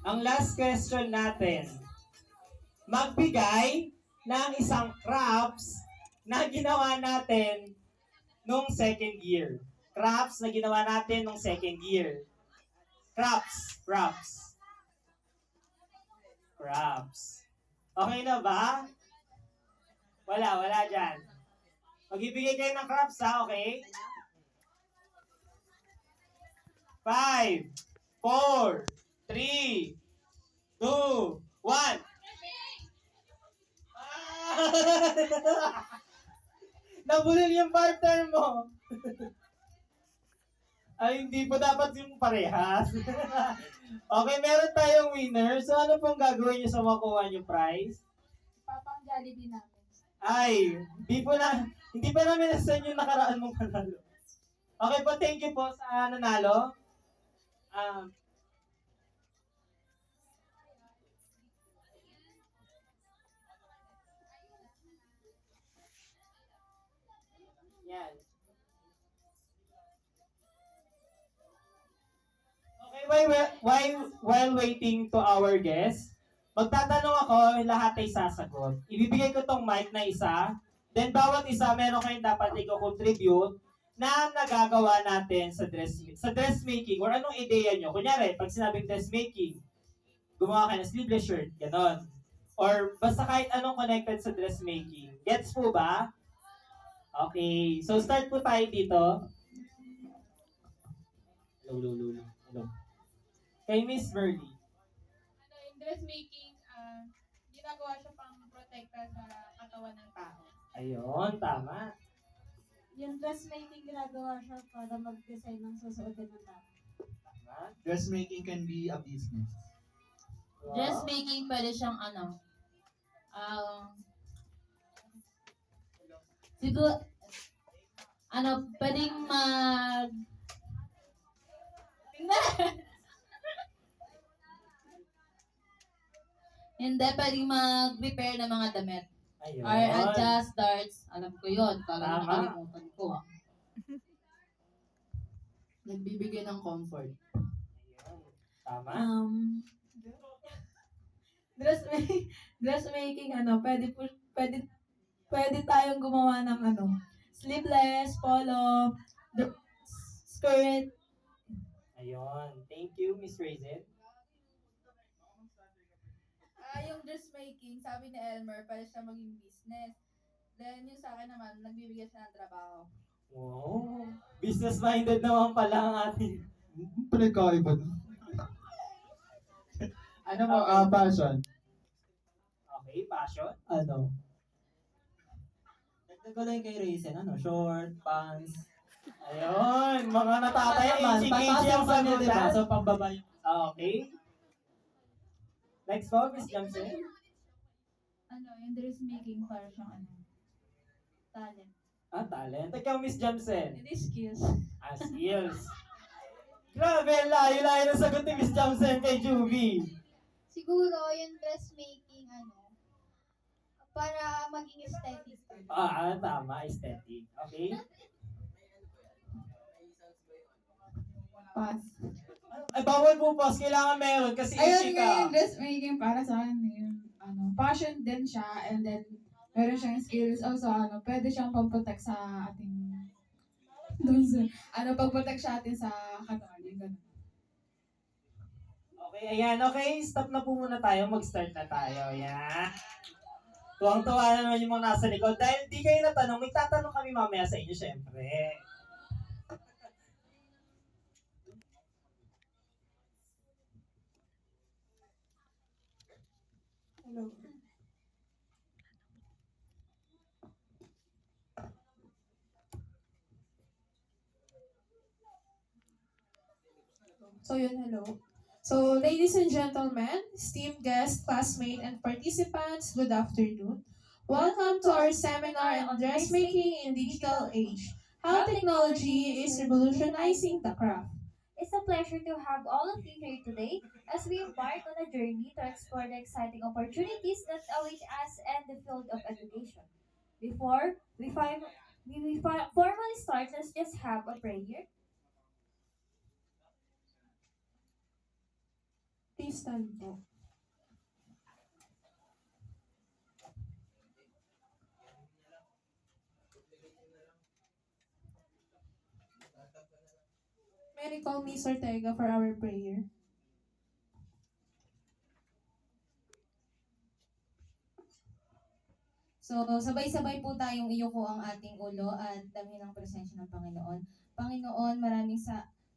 Ang last question natin, magbigay ng isang crafts na ginawa natin nung second year. Crafts na ginawa natin nung second year. Crafts. Crafts. Crafts. Okay na ba? Wala dyan. Magbibigay kayo ng crafts ha, okay? 5, 4, 3, 2, 1. Nabulil yung partner mo. Ay, hindi po dapat yung parehas. Okay, meron tayong winner. So, ano pong gagawin niyo sa makuha niyo prize? Papang Jollibee namin. Ay, hindi pa namin nasan yung nakaraan mong panalo. Okay po, thank you po sa nanalo. Um, yan. Okay, while waiting to our guest, magtatanong ako, lahat ay sasagot. Ibibigay ko tong mic na isa, then bawat isa meron kayong dapat i-contribute na nagagawa natin sa dressmaking or anong ideya nyo. Kunyari, pag sinabing dressmaking, gumawa kayo ng sleeveless shirt, ganon. Or basta kahit anong connected sa dressmaking. Gets po ba? Okay, so start po tayo dito. Hello. Kay Miss Verly. Yung dressmaking, ginagawa siya pang protekta sa katawan ng tao. Ayun, tama. Yung dressmaking ginagawa siya para mag-design ng susuotin ng tao. Tama. Dressmaking can be a business. Wow. Dressmaking, pwede siyang siguro, pwedeng hindi, pwedeng mag-repair ng mga damit. Ayun. Or adjust darts. Alam ko yun. Talagang Tama. nakalimutan ko. Nagbibigay ng comfort. Ayun. Tama. Dressmaking, pwede tayong gumawa ng sleeveless, polo, skirt. Ayun. Thank you, Miss Raisin. Yung dressmaking, sabi ni Elmer, pwede siya maging business. Then yung sa akin naman, nagbibigay siya ng trabaho. Wow. Business-minded naman pala ang ating. Pinagkaiba doon. Ano mo, passion? Okay, passion. Ano? Dagdag ko lang kay Raisin, short, pants. Ayun, mga natatay, Naman, inchi-inchi ang papasok kami, diba? sagutan. So, pambaba yung... Okay. Next po, Miss Jamsen. Yung dressmaking para siyang talent. Talent. Ikaw, Miss Jamsen. Hindi skills. Skills. Grabe, layo-layo na sagot ni Miss Jamsen kay Juvie. Siguro yung dressmaking, para maging aesthetic. Tama, aesthetic. Okay. Pass. Ay, bawal po boss. Kailangan meron kasi Ayun ichi nga yung ka. dressmaking para sa akin yung passion din siya and then meron siyang skills also pwede siyang pag-protect sa ating pag-protect sa atin sa katawan yung ganun. Okay, ayan. Okay, stop na po muna tayo. Mag-start na tayo. Ayan. Tuwang-tuwa na naman yung mga nasa likod. Dahil di kayo natanong, may tatanong kami mamaya sa inyo, syempre. Hello. Hello. So, ladies and gentlemen, esteemed guests, classmates, and participants, good afternoon. Welcome to our seminar on dressmaking in digital age, how technology is revolutionizing the craft. It's a pleasure to have all of you here today as we embark on a journey to explore the exciting opportunities that await us in the field of education. Before we formally start, let's just have a prayer. please stand po. May I call Miss Ortega for our prayer? So, sabay-sabay po tayong iyuko ang ating ulo at damhin ang presensya ng Panginoon. Panginoon, maraming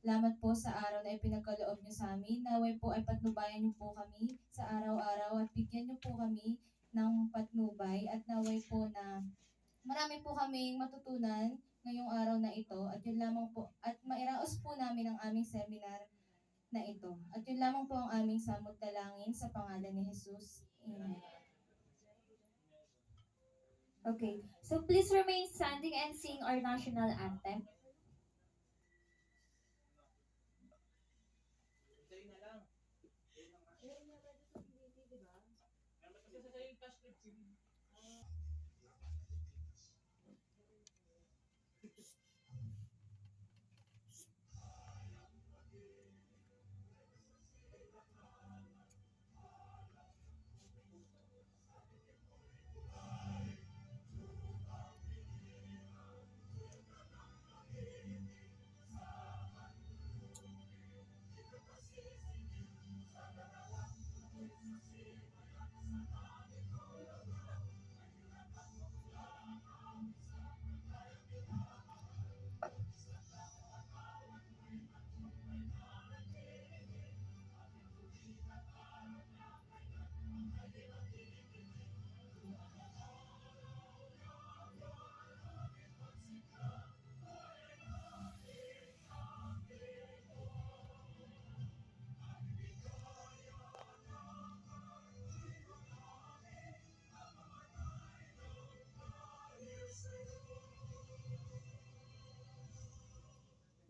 salamat po sa araw na ipinagkaloob niyo sa amin. Naway po ay patnubayan niyo po kami sa araw-araw at bigyan niyo po kami ng patnubay at naway po na marami po kaming matutunan ngayong araw na ito at yun lamang po at mairaos po namin ang aming seminar na ito. At yun lamang po ang aming samot dalangin sa pangalan ni Jesus. Amen. Okay, so please remain standing and sing our national anthem.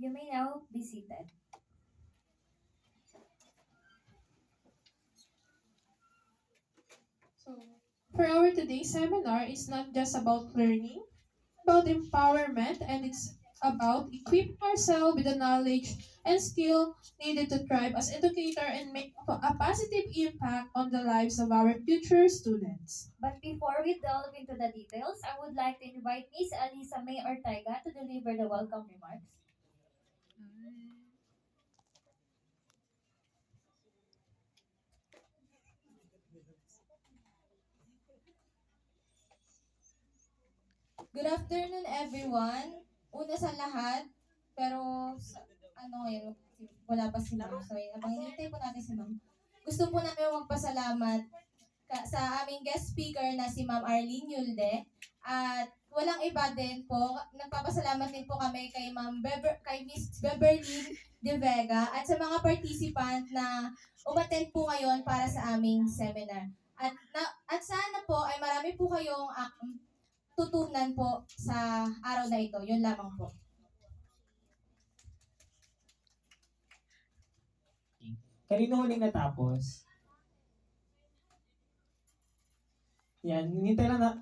You may now be seated. So, for our today's seminar is not just about learning, about empowerment, and it's about equipping ourselves with the knowledge and skill needed to thrive as educator and make a positive impact on the lives of our future students. But before we delve into the details, I would like to invite Miss Alisa May Ortega to deliver the welcome remarks. Good afternoon, everyone. Una sa lahat, pero ano ngayon, wala pa si Ma'am. So, habang hinihintay po natin si Ma'am, gusto po namin magpasalamat sa aming guest speaker na si Ma'am Arlene Yulde. At walang iba din po, nagpapasalamat din po kami kay kay Miss Beverly De Vega at sa mga participant na umattend po ngayon para sa aming seminar. At sana po ay marami po kayong tutunan po sa araw na ito. Yun lamang po. Kanino huling natapos? Yan, hinintay lang na.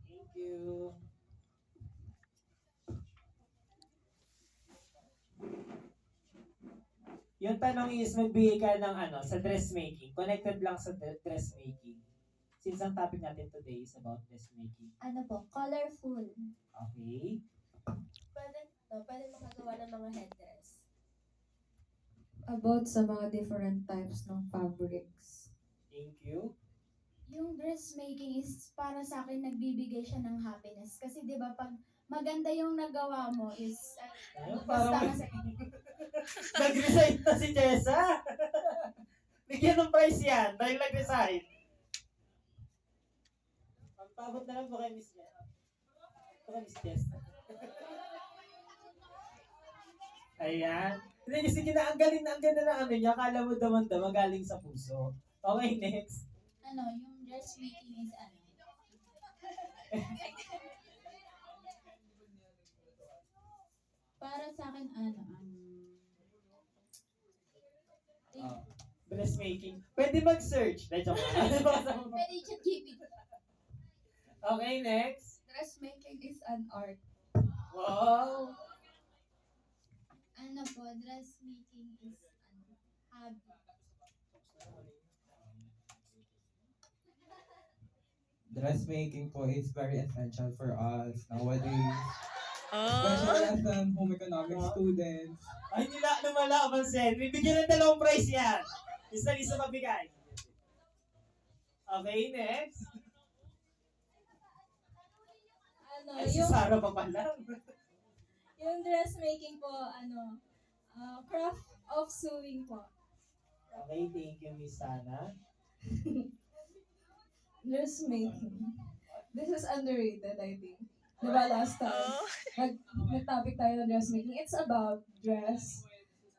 Thank you. Yung tanong is magbigay ka ng sa dressmaking. Connected lang sa dressmaking. Since ang topic natin today is about dressmaking. Ano po, colorful. Okay. Pwede makagawa ng mga headdress. About sa mga different types ng fabrics. Thank you. Yung dressmaking is para sa akin nagbibigay siya ng happiness. Kasi di ba pag maganda yung nagawa mo is Ayun, basta parang kasi nag-resign na si Jessa. Bigyan ng prize yan dahil nag-resign. Pagpabot na lang po kay Miss Jessa. Kay Miss Jessa. Ayan. Hindi kasi ang galing na ang ganda ng ano niya. Akala mo damanda magaling sa puso. Okay, next. yung dressmaking is para sa akin Oh, dressmaking. Pwede mag-search. Dahil joke lang. pwede chat GPT. Okay, next. Dressmaking is an art. Wow. Ano po, dressmaking is hobby. Dressmaking po is very essential for us nowadays. Especially as home economics students. Ay, lumala, Pansin. Bibigyan ng 2 prize yan. Isa mabigay. Okay, next. Ano, Ay, si yung, Sarah pa pala. yung dressmaking po, craft of sewing po. Okay, thank you, Miss Sana. Dressmaking. This is underrated, I think. Diba last time, nag-topic tayo ng dressmaking. It's about dress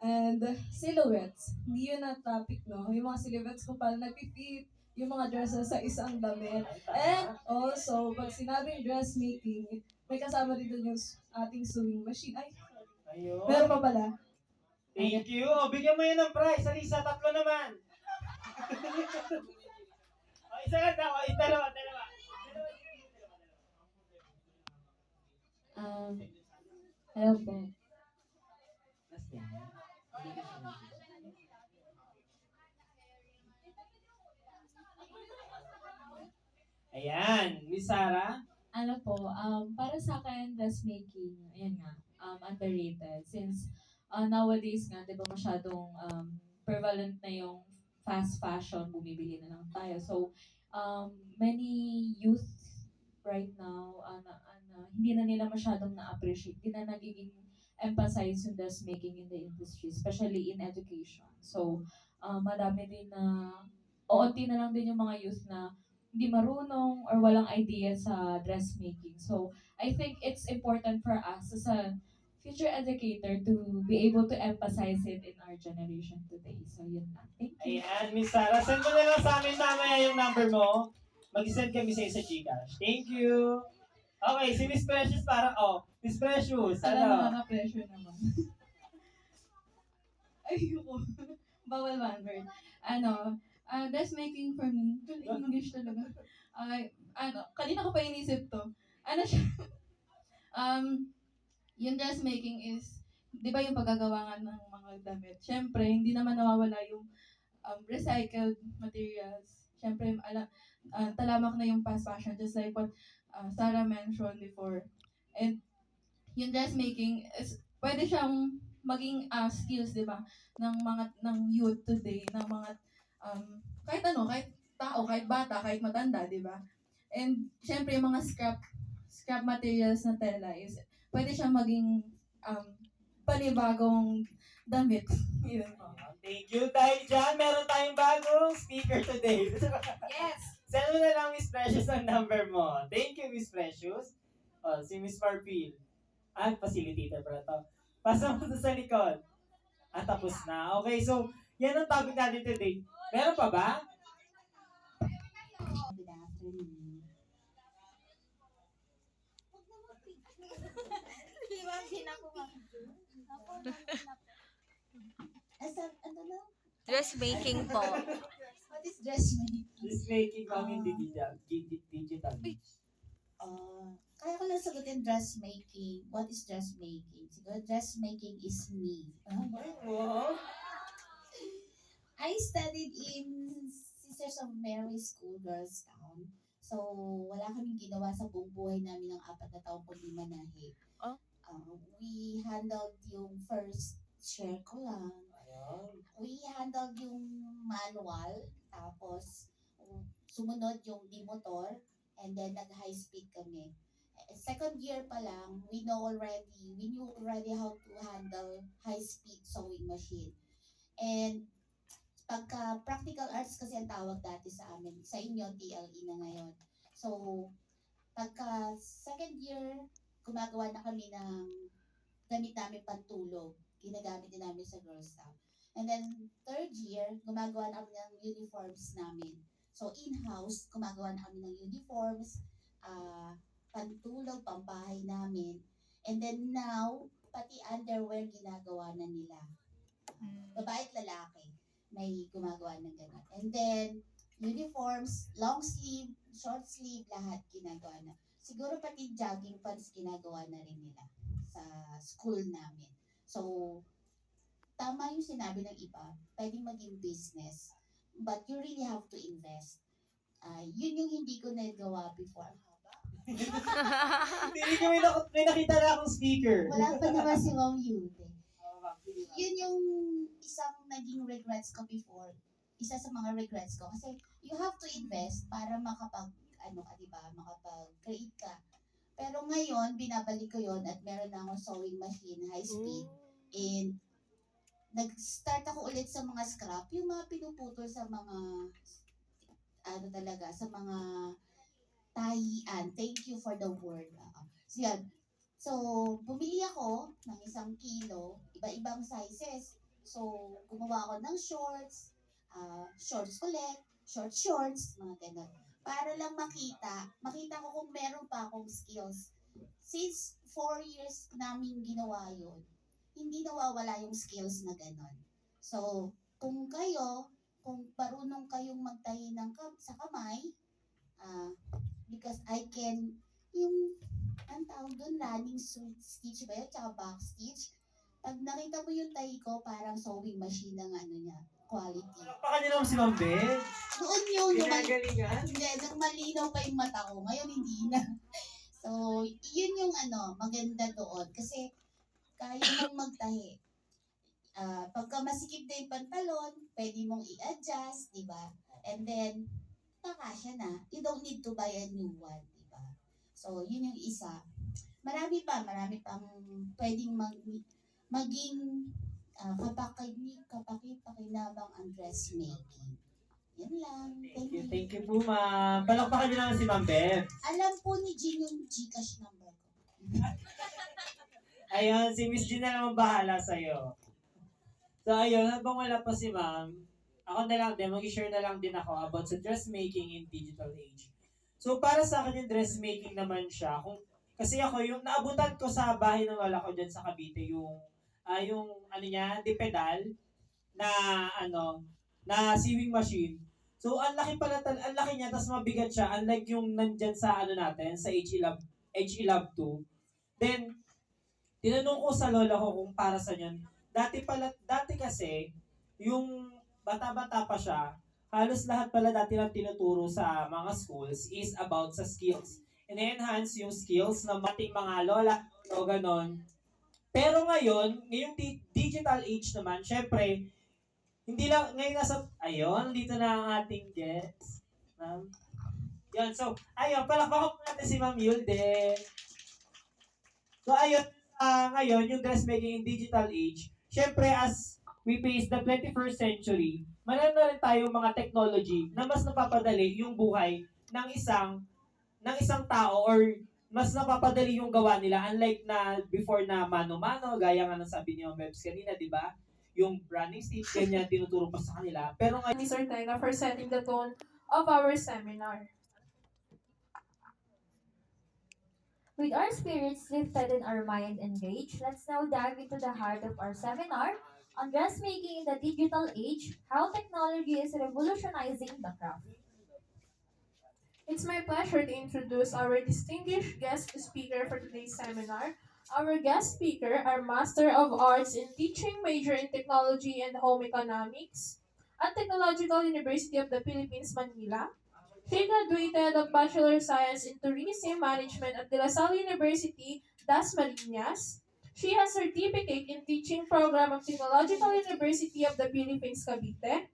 and silhouettes. Hindi yun ang topic, no? Yung mga silhouettes kung paano nagpipit, yung mga dresses sa isang damit. And also, pag sinabing dressmaking, may kasama din dun yung ating sewing machine. Ay, Ayun. meron pa pala. Thank you. O, bigyan mo yan ng prize. Alisa, 3 naman. O, isa lang daw. O, dalawa. Hello po. Last name. Ayan, Miss Sarah. Ano po, para sa akin, dressmaking, ayan nga, underrated. Since nowadays nga, di ba masyadong prevalent na yung fast fashion, bumibili na lang tayo. So, many youth right now, hindi na nila masyadong na-appreciate, hindi na nagiging emphasize yung dressmaking in the industry, especially in education. So, madami din na, oonti na lang din yung mga youth na hindi marunong or walang idea sa dressmaking. So, I think it's important for us as a future educator to be able to emphasize it in our generation today. So, yun lang. Thank you. Ayan, Miss Sarah. Send mo na lang sa amin mamaya yung number mo. Mag-send kami sa Gcash. Thank you. Okay, si Miss Precious para, Miss Precious, Alam mo, ano? nakaka-pressure naman. Ayoko. Bawal one word. Dressmaking for me. English talaga. Kanina ko pa inisip to. Ano siya? Yung dressmaking is, di ba yung paggagawa nga ng mga damit? Siyempre, hindi naman nawawala yung recycled materials. Siyempre, talamak na yung fast fashion, just like what Sarah mentioned before. And yung dressmaking is, pwede siyang maging skills, di ba? Ng youth today, ng mga kahit tao, kahit bata, kahit matanda, di ba? And syempre yung mga scrap materials na tela is pwede siyang maging panibagong damit. Yun po. Thank you. Dahil dyan, meron tayong bagong speaker today. Yes! Send mo na lang, Miss Precious, ang number mo. Thank you, Miss Precious. Si Miss Marfil. Facilitator para to. Pasa mo sa likod. Tapos na. Okay, so, yan ang topic natin today. Meron pa ba? Good afternoon. Ano na? Dressmaking po. What is dressmaking? Dressmaking kami digital. Kaya ko lang sagutin dressmaking. What is dressmaking? Siguro dressmaking is me. I studied in Sisters of Mary School, Girls Town. So, wala kaming ginawa sa buong buhay namin ng 4 na taon kundi manahe. We handled yung first share ko lang. We handled yung manual, tapos sumunod yung di-motor, and then nag-high speed kami. Second year pa lang, we knew already how to handle high speed sewing machine. And pagka practical arts kasi ang tawag dati sa amin, sa inyo TLE na ngayon. So pagka second year, gumagawa na kami ng gamit namin pantulog. Ginagamit din namin sa Girls Town. And then third year, gumagawa na kami ng uniforms namin. So in-house, gumagawa na kami ng uniforms, pantulog, pambahay namin. And then now, pati underwear ginagawa na nila. Babae at lalaki, may gumagawa ng gano'n. And then, uniforms, long sleeve, short sleeve, lahat ginagawa na. Siguro pati jogging pants ginagawa na rin nila sa school namin. So, tama yung sinabi ng iba, pwedeng maging business, but you really have to invest. Yun yung hindi ko nagawa before. Hindi ko may nakita na akong speaker. Wala pa naman si Ma'am Yude. Yun yung isang naging regrets ko before. Isa sa mga regrets ko. Kasi you have to invest para makapag-create ka. Pero ngayon, binabalik ko yon at meron na akong sewing machine, high speed. And nag-start ako ulit sa mga scrap, yung mga pinuputol sa mga, sa mga tahian. Thank you for the word. So, yan. So, bumili ako ng 1 kilo, iba-ibang sizes. So, gumawa ako ng shorts, shorts ulit, shorts, mga ganun. Para lang makita ko kung meron pa akong skills. Since 4 years namin ginawa yun, hindi nawawala yung skills na gano'n. So, kung marunong kayong magtahi sa kamay, because I can, ang tawag doon, running stitch ba yun, tsaka back stitch. Pag nakita mo yung tahi ko, parang sewing machine ng quality. Palakpakan niyo naman si Ma'am Beth. Noon yun, Ginagalingan. nung malinaw pa yung mata ko, ngayon hindi na. So, yun yung maganda doon. Kasi, kaya mong magtahi. Pagka masikip na yung pantalon, pwede mong i-adjust, di ba? And then, nakasya na. You don't need to buy a new one, di ba? So, yun yung isa. Marami pang pwedeng maging kapakipakinabang ang dressmaking. Yan lang. Thank you po, ma'am. Palakpakan niyo naman si Ma'am Beth. Alam po ni Jean yung Gcash number ko. Ayun, si Miss Jean na naman bahala sa'yo. So, ayun, habang wala pa si Ma'am, ako na lang din, mag-share na lang din ako about sa dressmaking in digital age. So, para sa akin yung dressmaking naman siya, kasi ako, yung naabutan ko sa bahay ng lola ko dyan sa Cavite, yung di pedal, na sewing machine. So, ang laki niya, tapos mabigat siya, unlike yung nandyan sa natin, sa HE Lab 2. Then, tinanong ko sa lola ko kung para sa yan. Dati kasi, yung bata-bata pa siya, halos lahat pala dati lang tinuturo sa mga schools is about sa skills. Ine-enhance yung skills ng ating mga lola o ganon. Pero ngayong digital age naman, syempre, hindi lang, ngayon dito na ang ating guest. Yan, so, palakpakan po natin si Ma'am Yulde. So, ngayon, yung dressmaking in digital age, syempre, as we face the 21st century, meron na rin tayo mga technology na mas napapadali yung buhay ng isang tao or mas napapadali yung gawa nila unlike na before na mano-mano, gaya nga ng sabi niyo Mebs kanina, di ba? Yung running stitch, ganyan, tinuturo pa sa kanila. Pero ngayon, Ms. Ortega for setting the tone of our seminar. With our spirits lifted and our mind engaged, let's now dive into the heart of our seminar on dressmaking in the digital age, how technology is revolutionizing the craft. It's my pleasure to introduce our distinguished guest speaker for today's seminar. Our guest speaker, our Master of Arts in Teaching, major in Technology and Home Economics at Technological University of the Philippines, Manila. She graduated of Bachelor of Science in Tourism Management at De La Salle University, Dasmariñas. She has certificate in Teaching Program of Technological University of the Philippines, Cavite.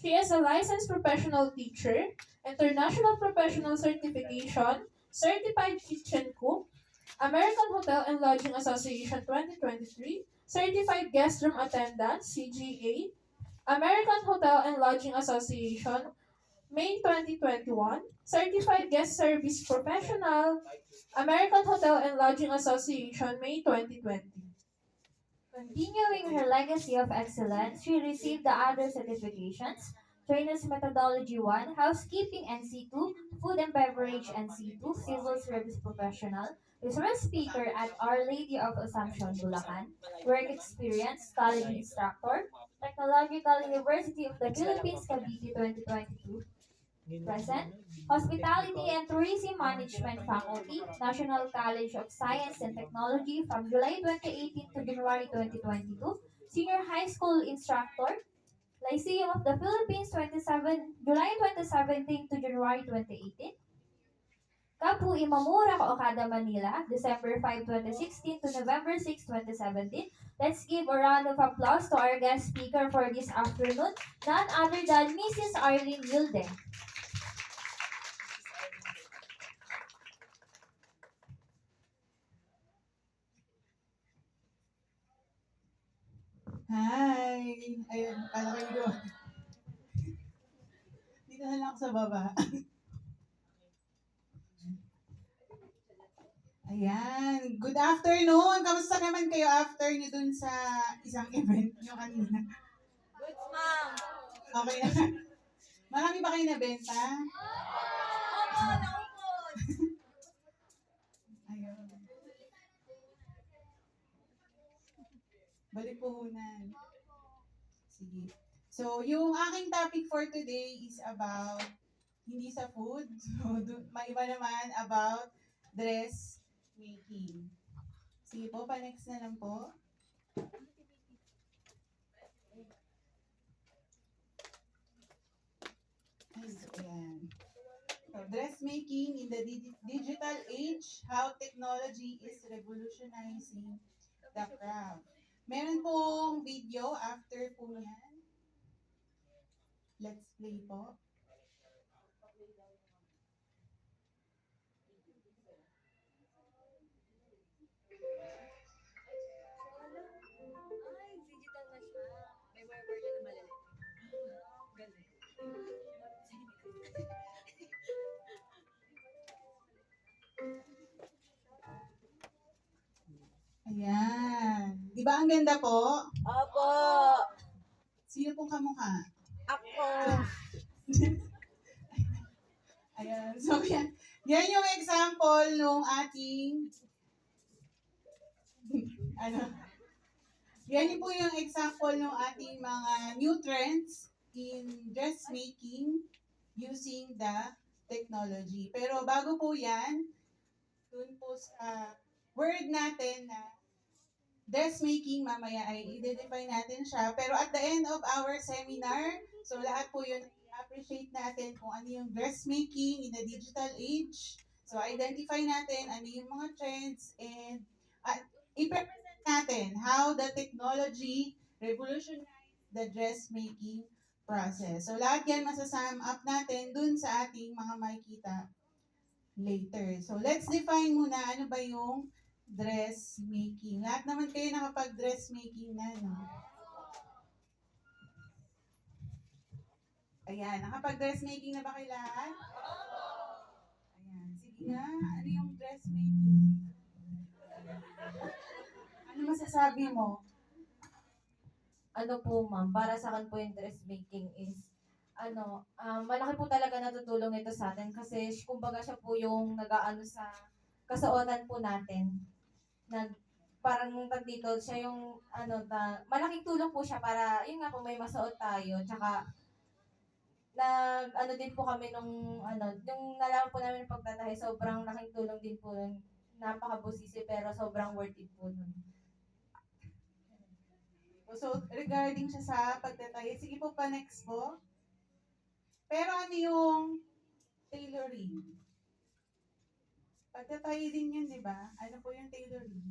She is a licensed professional teacher, International Professional Certification, Certified Kitchen Cook, American Hotel and Lodging Association 2023, Certified Guest Room Attendant, CGA, American Hotel and Lodging Association, May 2021, Certified Guest Service Professional, American Hotel and Lodging Association, May 2020. Continuing her legacy of excellence, she received the other certifications: Trainer's Methodology 1, Housekeeping NC2, Food and Beverage NC2, Civil Service Professional, Resource Speaker at Our Lady of Assumption, Bulacan, Work Experience, College Instructor, Technological University of the Philippines, Cavite 2022, Present. Hospitality and Tourism Management Faculty, National College of Science and Technology from July 2018 to January 2022. Senior High School Instructor, Lyceum of the Philippines, July 2017 to January 2018. Kapu Imamura Okada, Manila, December 5, 2016 to November 6, 2017. Let's give a round of applause to our guest speaker for this afternoon, none other than Mrs. Arlene Wilde. Hi! Ayun, paano kayo? Dito na lang ako sa baba. Ayan, good afternoon! Kamusta naman kayo after nyo dun sa isang event nyo kanina? Good, ma'am. Okay na. Marami ba kayo nabenta? Opo, naupod. Ayun. Balik puhunan. Sige. So, yung aking topic for today is about hindi sa food. So, maiba naman about dress making. Sige po, pa-next na lang po. Ayan. So, dressmaking in the digital age, how technology is revolutionizing the craft. Meron pong video after po yan. Let's play po. Ay, digital na siya. May wire na malala. Galing. Ayan. Di ba ang ganda po? Opo. Sino pong kamukha? Ako. Ayan. So, yan yung example nung ating yan po yung example ng ating mga new trends in dressmaking using the technology. Pero bago po yan, dun po sa word natin na dressmaking, mamaya ay i-define natin siya. Pero at the end of our seminar, so lahat po yun, i-appreciate natin kung ano yung dressmaking in the digital age. So identify natin ano yung mga trends and i-present natin how the technology revolutionized the dressmaking process. So lahat yan masasum up natin dun sa ating mga makikita later. So let's define muna ano ba yung dressmaking. Lahat naman kayo nakapag-dressmaking na, no? Ayan, nakapag-dressmaking na ba kayo lahat? Ayan, sige na. Ano yung dressmaking? Ano masasabi mo? Ano po ma'am, para sa akin po yung dressmaking is, malaki po talaga natutulong ito sa atin kasi kumbaga siya po yung nag-aano sa kasuotan po natin. Parang tag dito, siya yung malaking tulong po siya para, yun nga po, may masuot tayo. Tsaka, din po kami yung nalaman po namin ng pagtatahi, sobrang laking tulong din po nun. Napakabusisi pero sobrang worth it po nun. So, regarding siya sa pagtatahi, sige po pa next po. Pero ano yung tailoring? Pagtatahi din yun, di ba? Ano po yung tailoring?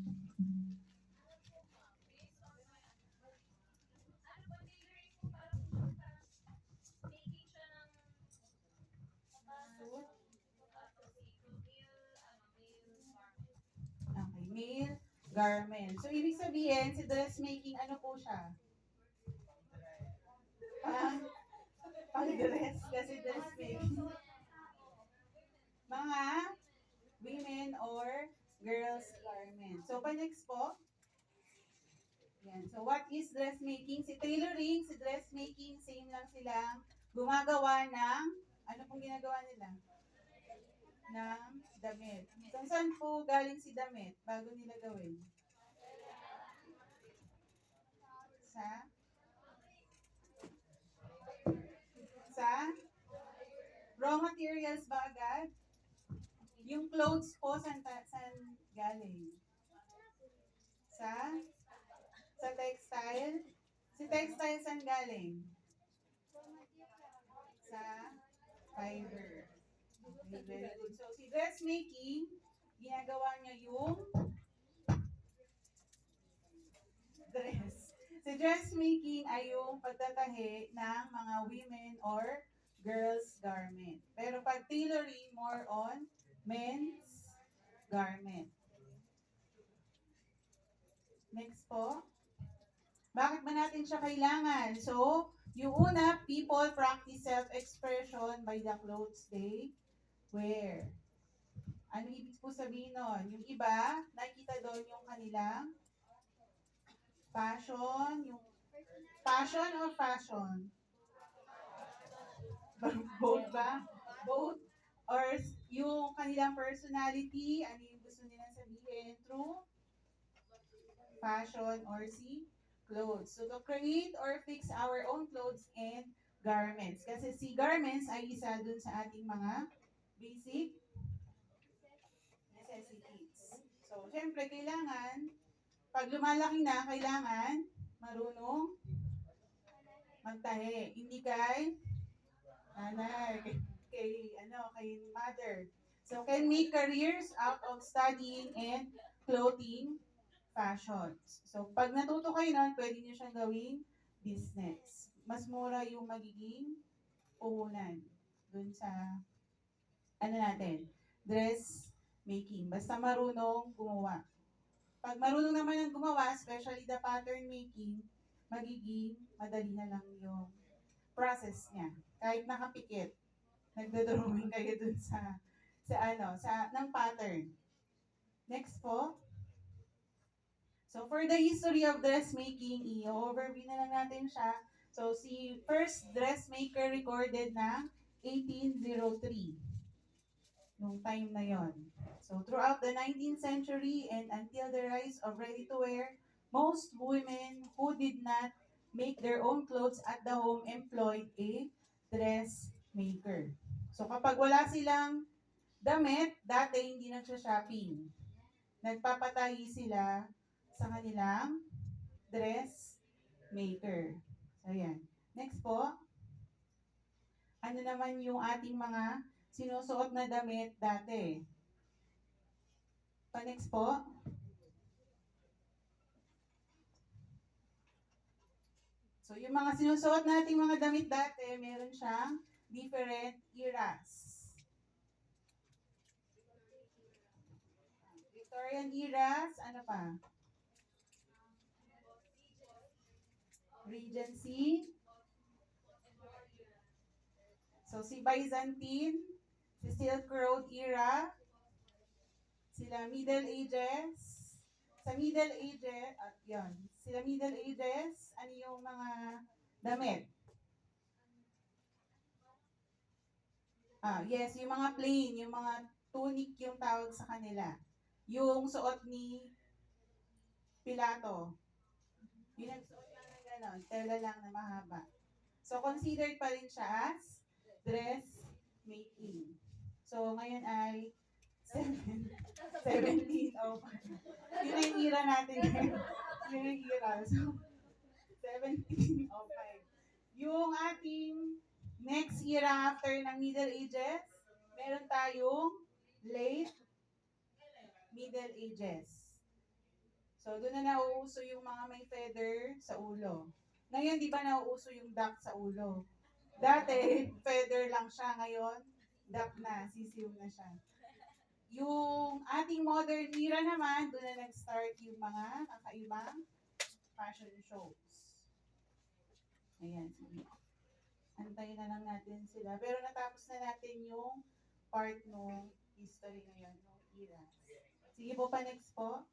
Okay, male garment. So, ibig sabihin, si dressmaking, ano po siya? Pag-dress kasi dressmaking. Mga women or girls garment. So, pa-next po. Yan. So, what is dressmaking? Si tailoring, si dressmaking, same lang silang gumagawa ng, ano pong ginagawa nila? Ng damit. So, saan po galing si damit bago nila gawin? Sa Raw materials ba agad? Yung clothes po, saan galing? Sa textile? Si textile saan galing? Sa fiber. Okay, very good. So, si dressmaking, ginagawa niya yung dress. Si dressmaking ay yung pagtatahi ng mga women or girls garment. Pero pag tailoring, more on men's garment. Next po. Bakit ba natin siya kailangan? So, yung una, people practice self-expression by the clothes they wear. Ano ibig po sabihin nun? Yung iba, nakikita doon yung kanilang passion, yung passion or fashion? Both ba? Both. Or yung kanilang personality, ano yung gusto nilang sabihin through fashion or clothes. So to create or fix our own clothes and garments. Kasi si garments ay isa dun sa ating mga basic necessities. So, syempre, kailangan, pag lumalaki na, kailangan marunong magtahi. Hindi kay nanay, kay mother. So, can make careers out of studying and clothing fashions. So, pag natuto kayo nun, pwede nyo siyang gawing business. Mas mura yung magiging puhunan dun sa, dress making. Basta marunong gumawa. Pag marunong naman ang gumawa, especially the pattern making, magiging madali na lang yung process niya. Kahit nakapikit, nagdodrawing kayo dun ng pattern. Next po. So, for the history of dressmaking, i-overview na lang natin siya. So, si first dressmaker recorded na 1803. Nung time na yon. So, throughout the 19th century and until the rise of ready-to-wear, most women who did not make their own clothes at the home employed a dressmaker. So, kapag wala silang damit, dati hindi nagsha-shopping. Nagpapatahi sila sa kanilang dressmaker. So, yan. Next po. Ano naman yung ating mga sinusuot na damit dati? Pa-next po. So, yung mga sinusuot nating mga damit dati, meron siyang different eras. Victorian eras, ano pa? Regency. So, si Byzantine, si Silk Road era, sila Middle Ages. Sa Middle Ages, sila Middle Ages, ano yung mga damit? Yes, yung mga plain, yung mga tunic yung tawag sa kanila. Yung suot ni Pilato. Yung nagsuot lang ng gano'n, tela lang na mahaba. So, considered pa rin siya as dressmaking. So, ngayon ay 17. Oh, yun ang era natin. Yun ang era. So, 1705. Yung ating next era after ng Middle Ages, meron tayong late Middle Ages. So, doon na nauuso yung mga may feather sa ulo. Ngayon, di ba nauuso yung duck sa ulo? Dati, feather lang siya. Ngayon, duck na. Sisiw na siya. Yung ating modern era naman, doon na nag-start yung mga kakaibang fashion shows. Ayan, sige. Antayin na lang natin sila. Pero natapos na natin yung part ng history ngayon, ng era. Sige po pa, next po.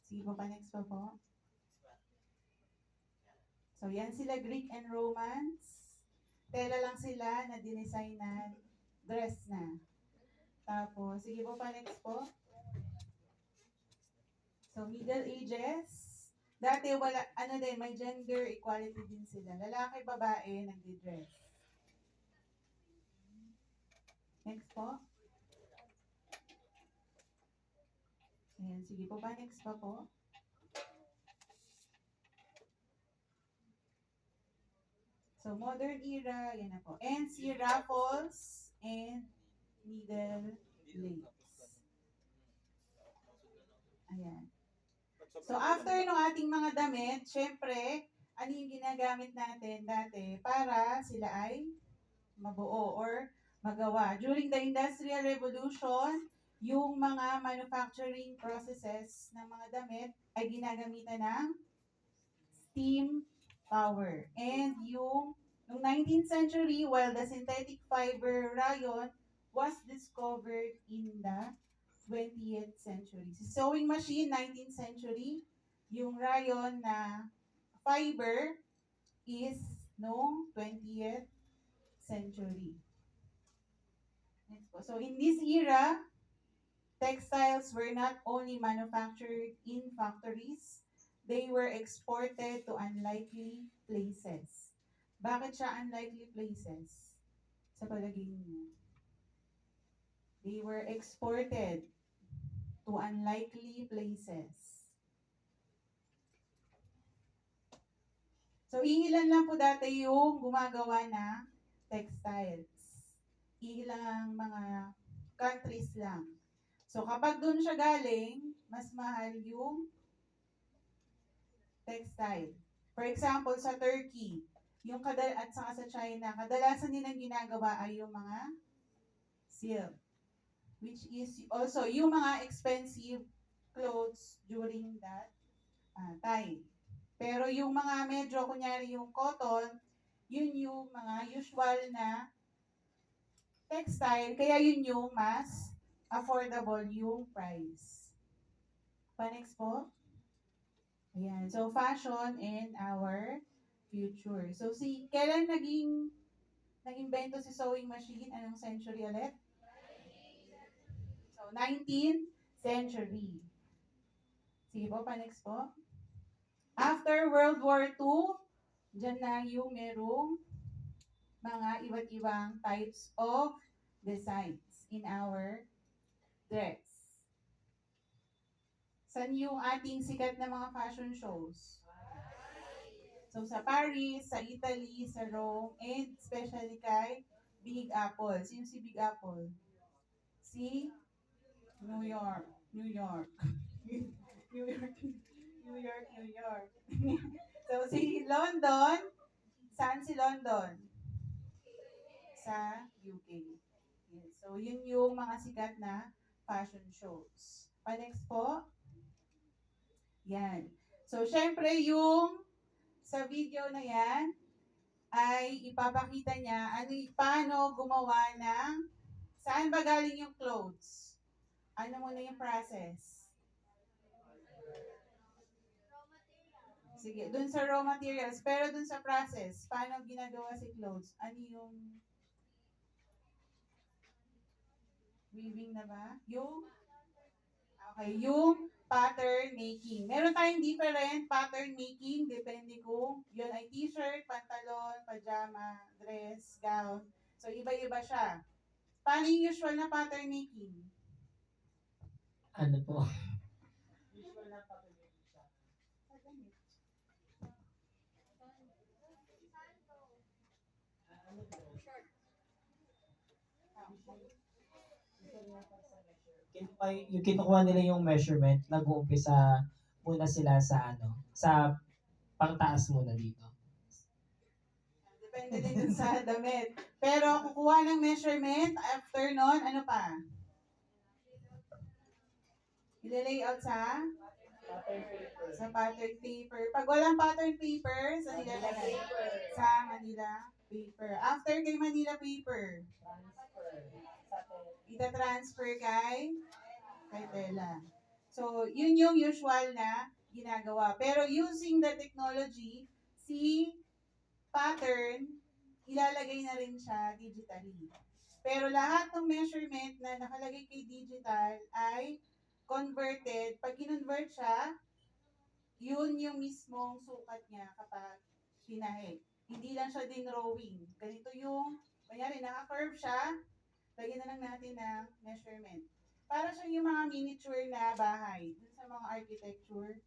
Sige po pa, next po. So, yan sila Greek and Romans. Tela lang sila na dinesign na dress na. Tapos, sige po pa, next po. So, Middle Ages. dati wala, ano din, may gender equality din sila. Lalaki, babae, nagdi-dress. Next po. Ayan, sige po pa. Next pa po. So, modern era, yan na po. NC ruffles and needle lace. Ayan. So, after ng ating mga damit, syempre, ano yung ginagamit natin dati para sila ay mabuo or magawa. During the Industrial Revolution, yung mga manufacturing processes ng mga damit ay ginagamitan ng steam power. And yung noong 19th century, while the synthetic fiber rayon was discovered in the 20th century. Si sewing machine, 19th century, yung rayon na fiber is noong 20th century. Next po. So in this era, textiles were not only manufactured in factories, they were exported to unlikely places. Bakit siya unlikely places? Sa palagay niyo? They were exported to unlikely places. So, iilan lang po dati yung gumagawa ng textiles. Ilang mga countries lang. So, kapag doon siya galing, mas mahal yung textile. For example, sa Turkey, yung at saka sa China, kadalasan nilang ginagawa ay yung mga silk, which is also yung mga expensive clothes during that time. Pero yung mga medyo, kunyari yung cotton, yun yung mga usual na textile, kaya yun yung mas affordable yung price. Pa-next po. Ayan. So, fashion and our future. So, kailan nag-invento si sewing machine? Anong century ulit? So, 19th century. Sige po, pa-next po. After World War II, dyan na yung merong mga iba't ibang types of designs in our dress. Saan yung ating sikat na mga fashion shows? So, sa Paris, sa Italy, sa Rome, and especially kay Big Apple. Sino si Big Apple? Si New York. New York. New York. New York, New York. So, si London, saan si London? Sa UK. Yes. So, yun yung mga sikat na fashion shows. Pa-next po. Yan. So, syempre yung sa video na yan ay ipapakita niya paano gumawa ng saan ba galing yung clothes. Ano muna yung process? Sige, dun sa raw materials. Pero dun sa process, paano ginagawa si clothes? Ano yung weaving na ba? Yung pattern making. Meron tayong different pattern making, depende kung yun ay t-shirt, pantalon, pajama, dress, gown. So, iba-iba siya. Paano yung usual na pattern making? Ano po? Usual na pattern making siya. Yung kinukuha nila yung measurement, nag-uumpisa muna sila sa sa pangtaas muna dito. Depende din dun sa damit. Pero kukuha ng measurement, after nun, ano pa? Ile-layout sa pattern paper. Pag walang pattern paper, sa nilalagay? Sa Manila paper. After kay Manila paper, ita-transfer kay tela. So, yun yung usual na ginagawa. Pero using the technology, si pattern, ilalagay na rin siya digitally. Pero lahat ng measurement na nakalagay kay digital ay converted. Pag kinonvert siya, yun yung mismong sukat niya kapag pinahid. Hindi lang siya din drawing. Ganito yung, kanyari naka-curve siya, lagyan na lang natin ng measurement. Para siya yung mga miniature na bahay, dun sa mga architecture.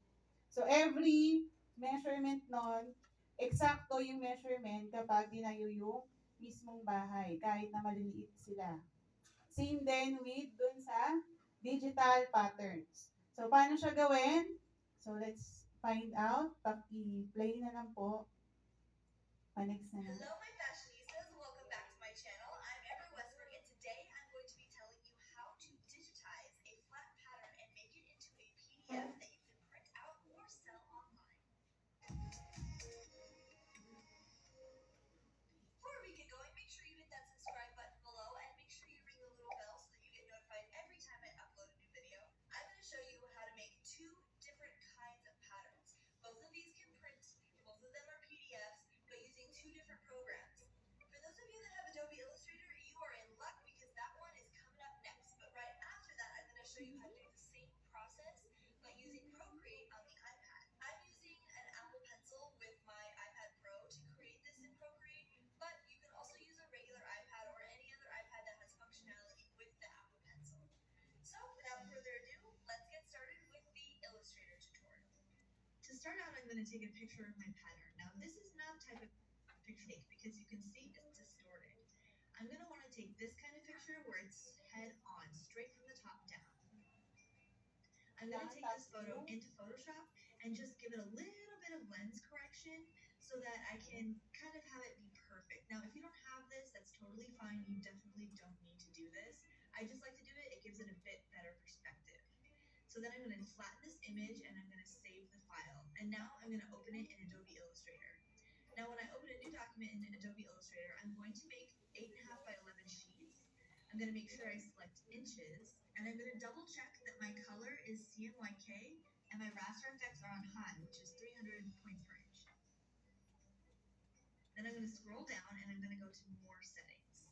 So every measurement nun, eksakto yung measurement kapag tinayo yung mismong bahay, kahit na maliliit sila. Same din with dun sa digital patterns. So paano siya gawin? So let's find out. Paki-play na lang po. Pa-next na lang. Hello, my fashionistas. Welcome back to my channel. I'm Amber Westbrook, and today I'm going to be telling you how to digitize a flat pattern and make it into a PDF that you can print out or sell online. Before we get going, make sure you hit that subscribe button below and make sure you ring the little bell so that you get notified every time I upload a new video. I'm going to show you how to make two different kinds of patterns. Both of these can print, both of them are PDFs, but using two different programs. For those of you that have Adobe Illustrator, you are in luck because that one is coming up next. But right after that, I'm going to show you how to do the same process, but using Procreate on the iPad. I'm using an Apple Pencil with my iPad Pro to create this in Procreate, but you can also use a regular iPad or any other iPad that has functionality with the Apple Pencil. So without further ado, let's get started with the Illustrator tutorial. To start out, I'm going to take a picture of my pattern. Now, this is not a type of picture take because you can see it's distorted. I'm going to want to take this kind of picture where it's head on, straight from the top down. I'm going to take this photo into Photoshop and just give it a little bit of lens correction so that I can kind of have it be perfect. Now, if you don't have this, that's totally fine. You definitely don't need to do this. I just like to do it. It gives it a bit better perspective. So then I'm going to flatten this image and I'm going to save the file. And now I'm going to open it in Adobe Illustrator. Now when I open a new document in Adobe Illustrator, I'm going to make 8.5 by 11 sheets. I'm going to make sure I select inches. And I'm going to double check that my color is CMYK and my raster effects are on high, which is 300 points per inch. Then I'm going to scroll down and I'm going to go to more settings.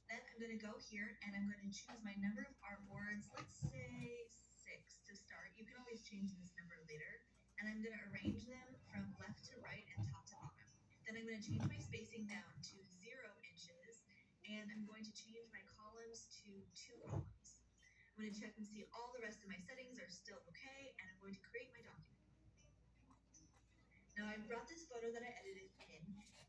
Then I'm going to go here and I'm going to choose my number of artboards. Let's say 6 to start. You can always change this number later. And I'm going to arrange them from left to right and top to bottom. Then I'm going to change my spacing down to 0 inches. And I'm going to change my columns to 2 columns. I'm going to check and see all the rest of my settings are still okay. And I'm going to create my document. Now I brought this photo that I edited in.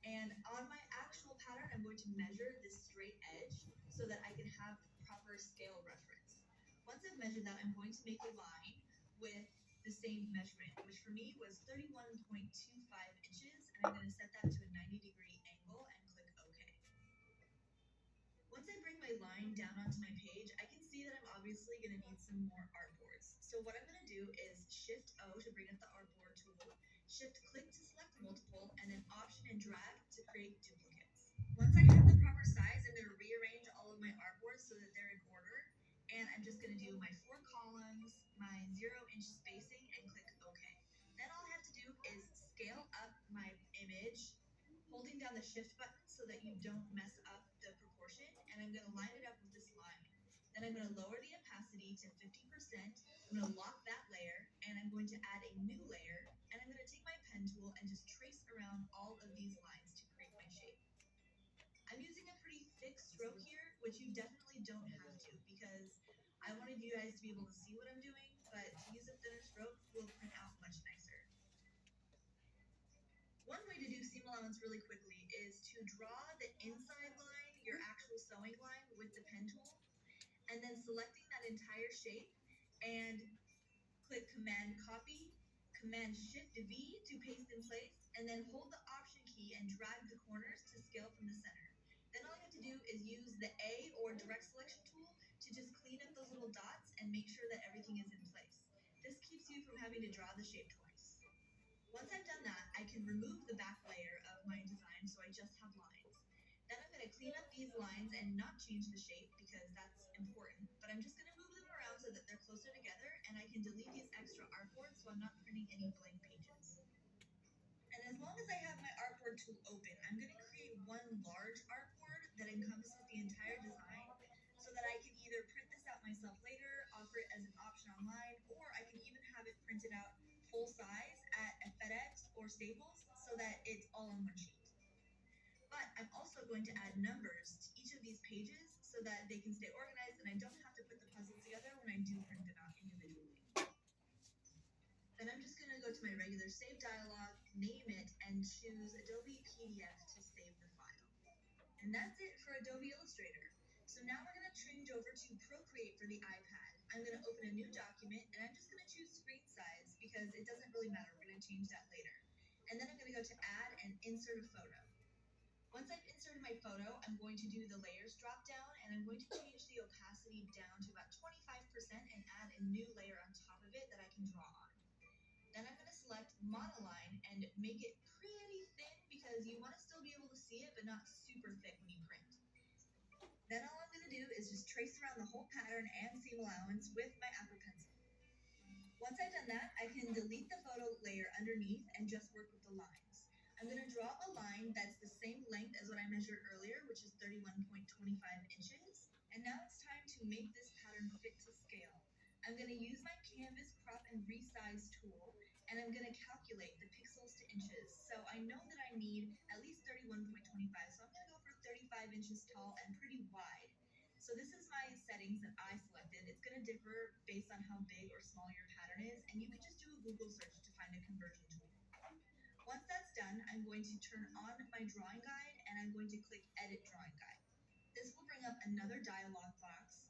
And on my actual pattern, I'm going to measure this straight edge so that I can have proper scale reference. Once I've measured that, I'm going to make a line with the same measurement, which for me was 31.25 inches, and I'm going to set that to a 90-degree angle and click OK. Once I bring my line down onto my page, I can see that I'm obviously going to need some more artboards. So what I'm going to do is Shift-O to bring up the artboard tool, Shift-click to select multiple, and then Option and drag to create duplicates. Once I have the proper size, I'm going to rearrange all of my artboards so that they're in order. And I'm just going to do my 4 columns, my 0-inch spacing, and click OK. Then all I have to do is scale up my image, holding down the Shift button so that you don't mess up the proportion, and I'm going to line it up with this line. Then I'm going to lower the opacity to 50%. I'm going to lock that layer, and I'm going to add a new layer, and I'm going to take my pen tool and just trace around all of these lines to create my shape. I'm using a pretty thick stroke here, which you definitely don't have to, because I wanted you guys to be able to see what I'm doing, but to use a thinner stroke will print out much nicer. One way to do seam allowance really quickly is to draw the inside line, your actual sewing line, with the pen tool, and then selecting that entire shape and click Command Copy, Command Shift V to paste in place, and then hold the Option key and drag the corners to scale from the center. Then all you have to do is use the A or Direct Selection tool to just clean up those little dots and make sure that everything is in place. This keeps you from having to draw the shape twice. Once I've done that, I can remove the back layer of my design so I just have lines. Then I'm going to clean up these lines and not change the shape because that's important, but I'm just going to move them around so that they're closer together, and I can delete these extra artboards so I'm not printing any blank pages. And as long as I have my artboard tool open, I'm going to create one large artboard that encompasses the entire design so that I can either print this out myself later, offer it as an option online, or I can even have it printed out full size or staples so that it's all on one sheet. But I'm also going to add numbers to each of these pages so that they can stay organized and I don't have to put the puzzle together when I do print them out individually. Then I'm just going to go to my regular save dialog, name it, and choose Adobe PDF to save the file. And that's it for Adobe Illustrator. So now we're going to change over to Procreate for the iPad. I'm going to open a new document and I'm just going to choose screen size because it doesn't really matter. We're going to change that later. And then I'm going to go to Add and Insert a Photo. Once I've inserted my photo, I'm going to do the layers drop down and I'm going to change the opacity down to about 25% and add a new layer on top of it that I can draw on. Then I'm going to select monoline and make it pretty thin because you want to still be able to see it but not super thick when you print. Then all I'm going to do is just trace around the whole pattern and seam allowance with my Apple Pencil. Once I've done that, I can delete the photo layer underneath and just work with the lines. I'm going to draw a line that's the same length as what I measured earlier, which is 31.25 inches. And now it's time to make this pattern fit to scale. I'm going to use my Canvas crop and resize tool, and I'm going to calculate the pixels to inches. So I know that I need at least 31.25, so I'm going to go for 35 inches tall and pretty wide. So this is my settings that I selected. It's going to differ based on how big or small your pattern is, and you can just do a Google search to find a conversion tool. Once that's done, I'm going to turn on my drawing guide and I'm going to click Edit Drawing Guide. This will bring up another dialog box,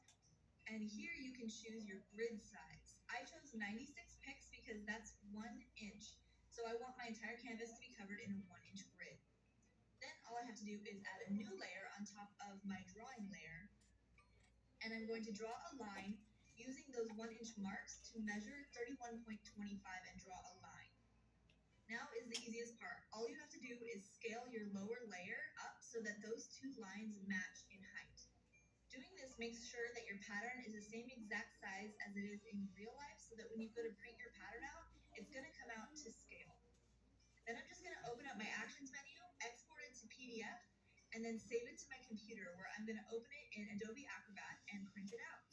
and here you can choose your grid size. I chose 96 pixels because that's 1 inch, so I want my entire canvas to be covered in a 1 inch grid. Then all I have to do is add a new layer on top of my drawing layer, and I'm going to draw a line using those 1 inch marks to measure 31.25 and draw a line. Now is the easiest part. All you have to do is scale your lower layer up so that those two lines match in height. Doing this makes sure that your pattern is the same exact size as it is in real life so that when you go to print your pattern out, it's going to come out to scale. Then I'm just going to open up my Actions menu, export it to PDF, and then save it to my computer where I'm going to open it in Adobe Acrobat and print it out.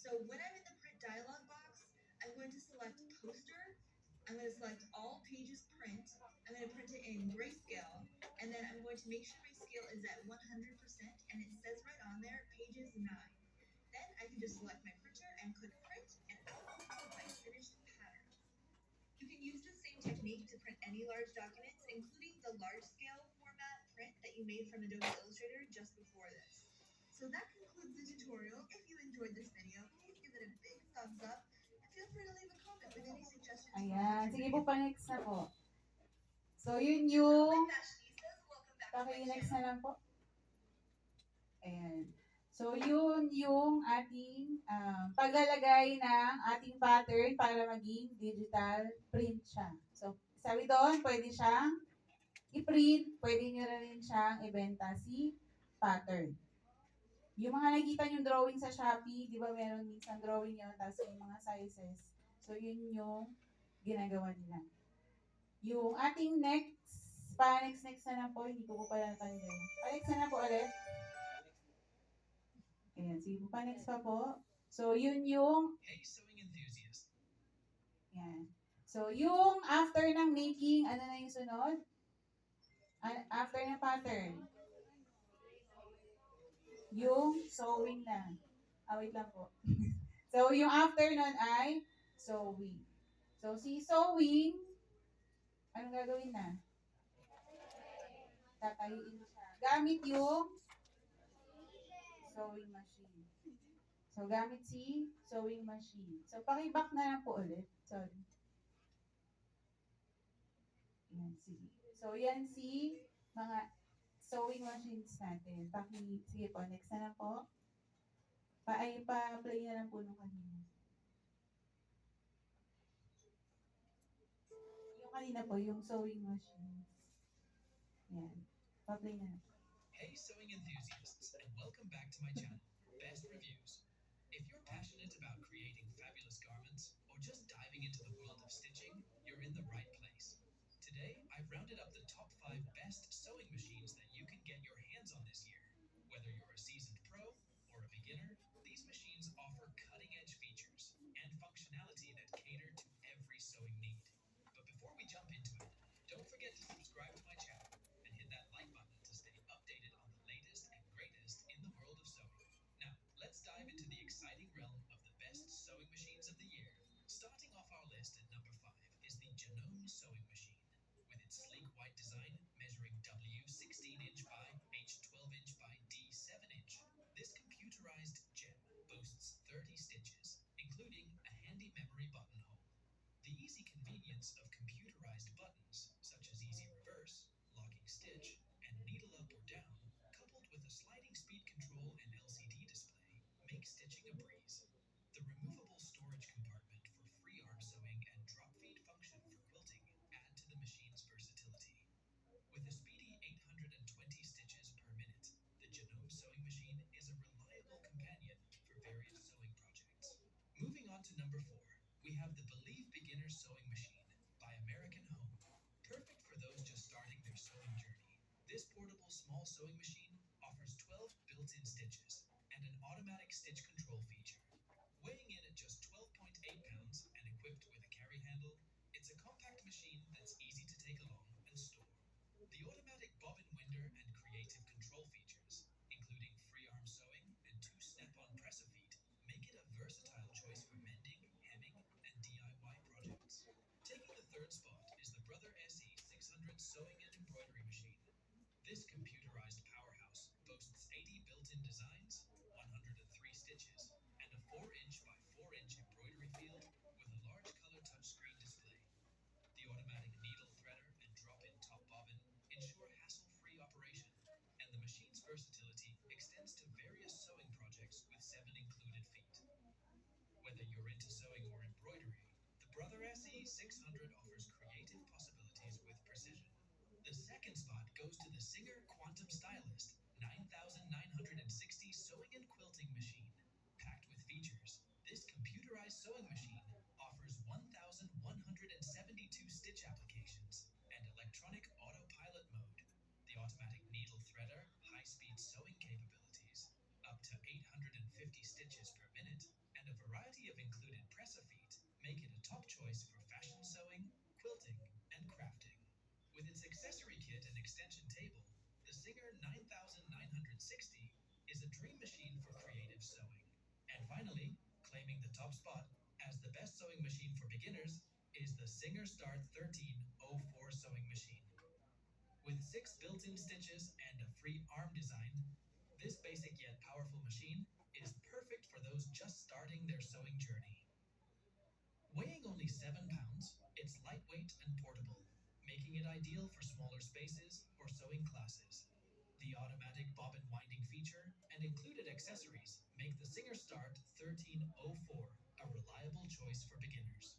So when I'm in the print dialog box, I'm going to select Poster. I'm going to select all pages print. I'm going to print it in grayscale, and then I'm going to make sure my scale is at 100%, and it says right on there, pages 9. Then I can just select my printer and click print, and out will come my finished pattern. You can use the same technique to print any large documents, including the large scale format print that you made from Adobe Illustrator just before this. So that concludes the tutorial. If you enjoyed this video, please give it a big thumbs up, and feel free to leave a comment with any suggestions. Ayan. Sige po, pa-next na po. So, yun yung... Paki-next na lang po. Ayan. So, yun yung ating paglalagay ng ating pattern para maging digital print siya. So, sabi doon, pwede siyang i-print, pwede nyo rin siyang ibenta si pattern. Yung mga nakikita yung drawing sa Shopee, di ba meron minsan drawing yun, tapos yung mga sizes. So, yun yung ginagawa nila. Yung ating next na lang po, hindi ko po pala natandaan. Pa-next na lang po ulit. Ayan, sige po, pa-next pa po. So, yun yung... Hey, sewing enthusiast. Ayan. So, yung after ng making, ano na yung sunod? After ng pattern. Yung sewing na. Wait lang po. So, yung after nun ay sewing. So, si sewing, anong gagawin na? Tatayuin siya. Gamit yung sewing machine. So, gamit si sewing machine. So, pakiback na lang po ulit. Sorry. Yan, sige. So, yan si mga sewing machines natin. Sige po, next na lang po. Pa-play na lang po nung kanina. Yung kanina po, yung sewing machines. Yan. Pa-play na lang. Hey, sewing enthusiasts, and welcome back to my channel, Best Reviews. If you're passionate about creating fabulous garments or just diving into the world of stitching, you're in the right place. Today, I've rounded up the top 5 best sewing machines that you can get your hands on this year. Whether you're a seasoned pro or a beginner, these machines offer cutting-edge features and functionality that cater to every sewing need. But before we jump into it, don't Janome sewing machine. With its sleek white design measuring W 16-inch by H 12-inch by D 7-inch, this computerized gem boasts 30 stitches, including a handy memory buttonhole. The easy convenience of computerized buttons, such as easy reverse, locking stitch, and needle up or down, coupled with a sliding speed control and LCD display, make stitching a breeze. The removable storage compartment for free arm sewing and drop feed function for quilting add to the machine's versatility. With a speedy 820 stitches per minute, the Janome sewing machine is a reliable companion for various sewing projects. Moving on to number 4, we have the Believe Beginner Sewing Machine by American Home. Perfect for those just starting their sewing journey. This portable small sewing machine offers 12 built-in stitches and an automatic stitch control feature. Weighing in at just 12.8 pounds and equipped with a carry handle, it's a compact machine that's easy to take along and store. The automatic bobbin winder and creative control features, including free arm sewing and 2 snap-on presser feet, make it a versatile choice for mending, hemming, and DIY projects. Taking the third spot is the Brother SE 600 sewing and embroidery machine. This computerized powerhouse boasts 80 built-in designs, 103 stitches, and a 4-inch by 4-inch embroidery field with a large color touchscreen display. The automatic needle threader and drop-in top bobbin ensure hassle-free operation, and the machine's versatility extends to various sewing projects with 7 included feet. Whether you're into sewing or embroidery, the Brother SE 600 offers creative possibilities with precision. The second spot goes to the Singer Quantum Stylist 9960 sewing and quilting machine. Packed with features, this computerized sewing machine offers 1,172 stitch applications and electronic autopilot mode. The automatic needle threader, high-speed sewing capabilities, up to 850 stitches per minute, and a variety of included presser feet make it a top choice for fashion sewing, quilting, and crafting. With its accessory kit and extension table, the Singer 9960 is a dream machine for creative sewing. And finally, claiming the top spot as the best sewing machine for beginners is the Singer Start 1304 sewing machine. With 6 built-in stitches and a free arm design, this basic yet powerful machine is perfect for those just starting their sewing journey. Weighing only 7 pounds, it's lightweight and portable, making it ideal for smaller spaces or sewing classes. The automatic bobbin winding feature and included accessories make the Singer Start 1304 a reliable choice for beginners.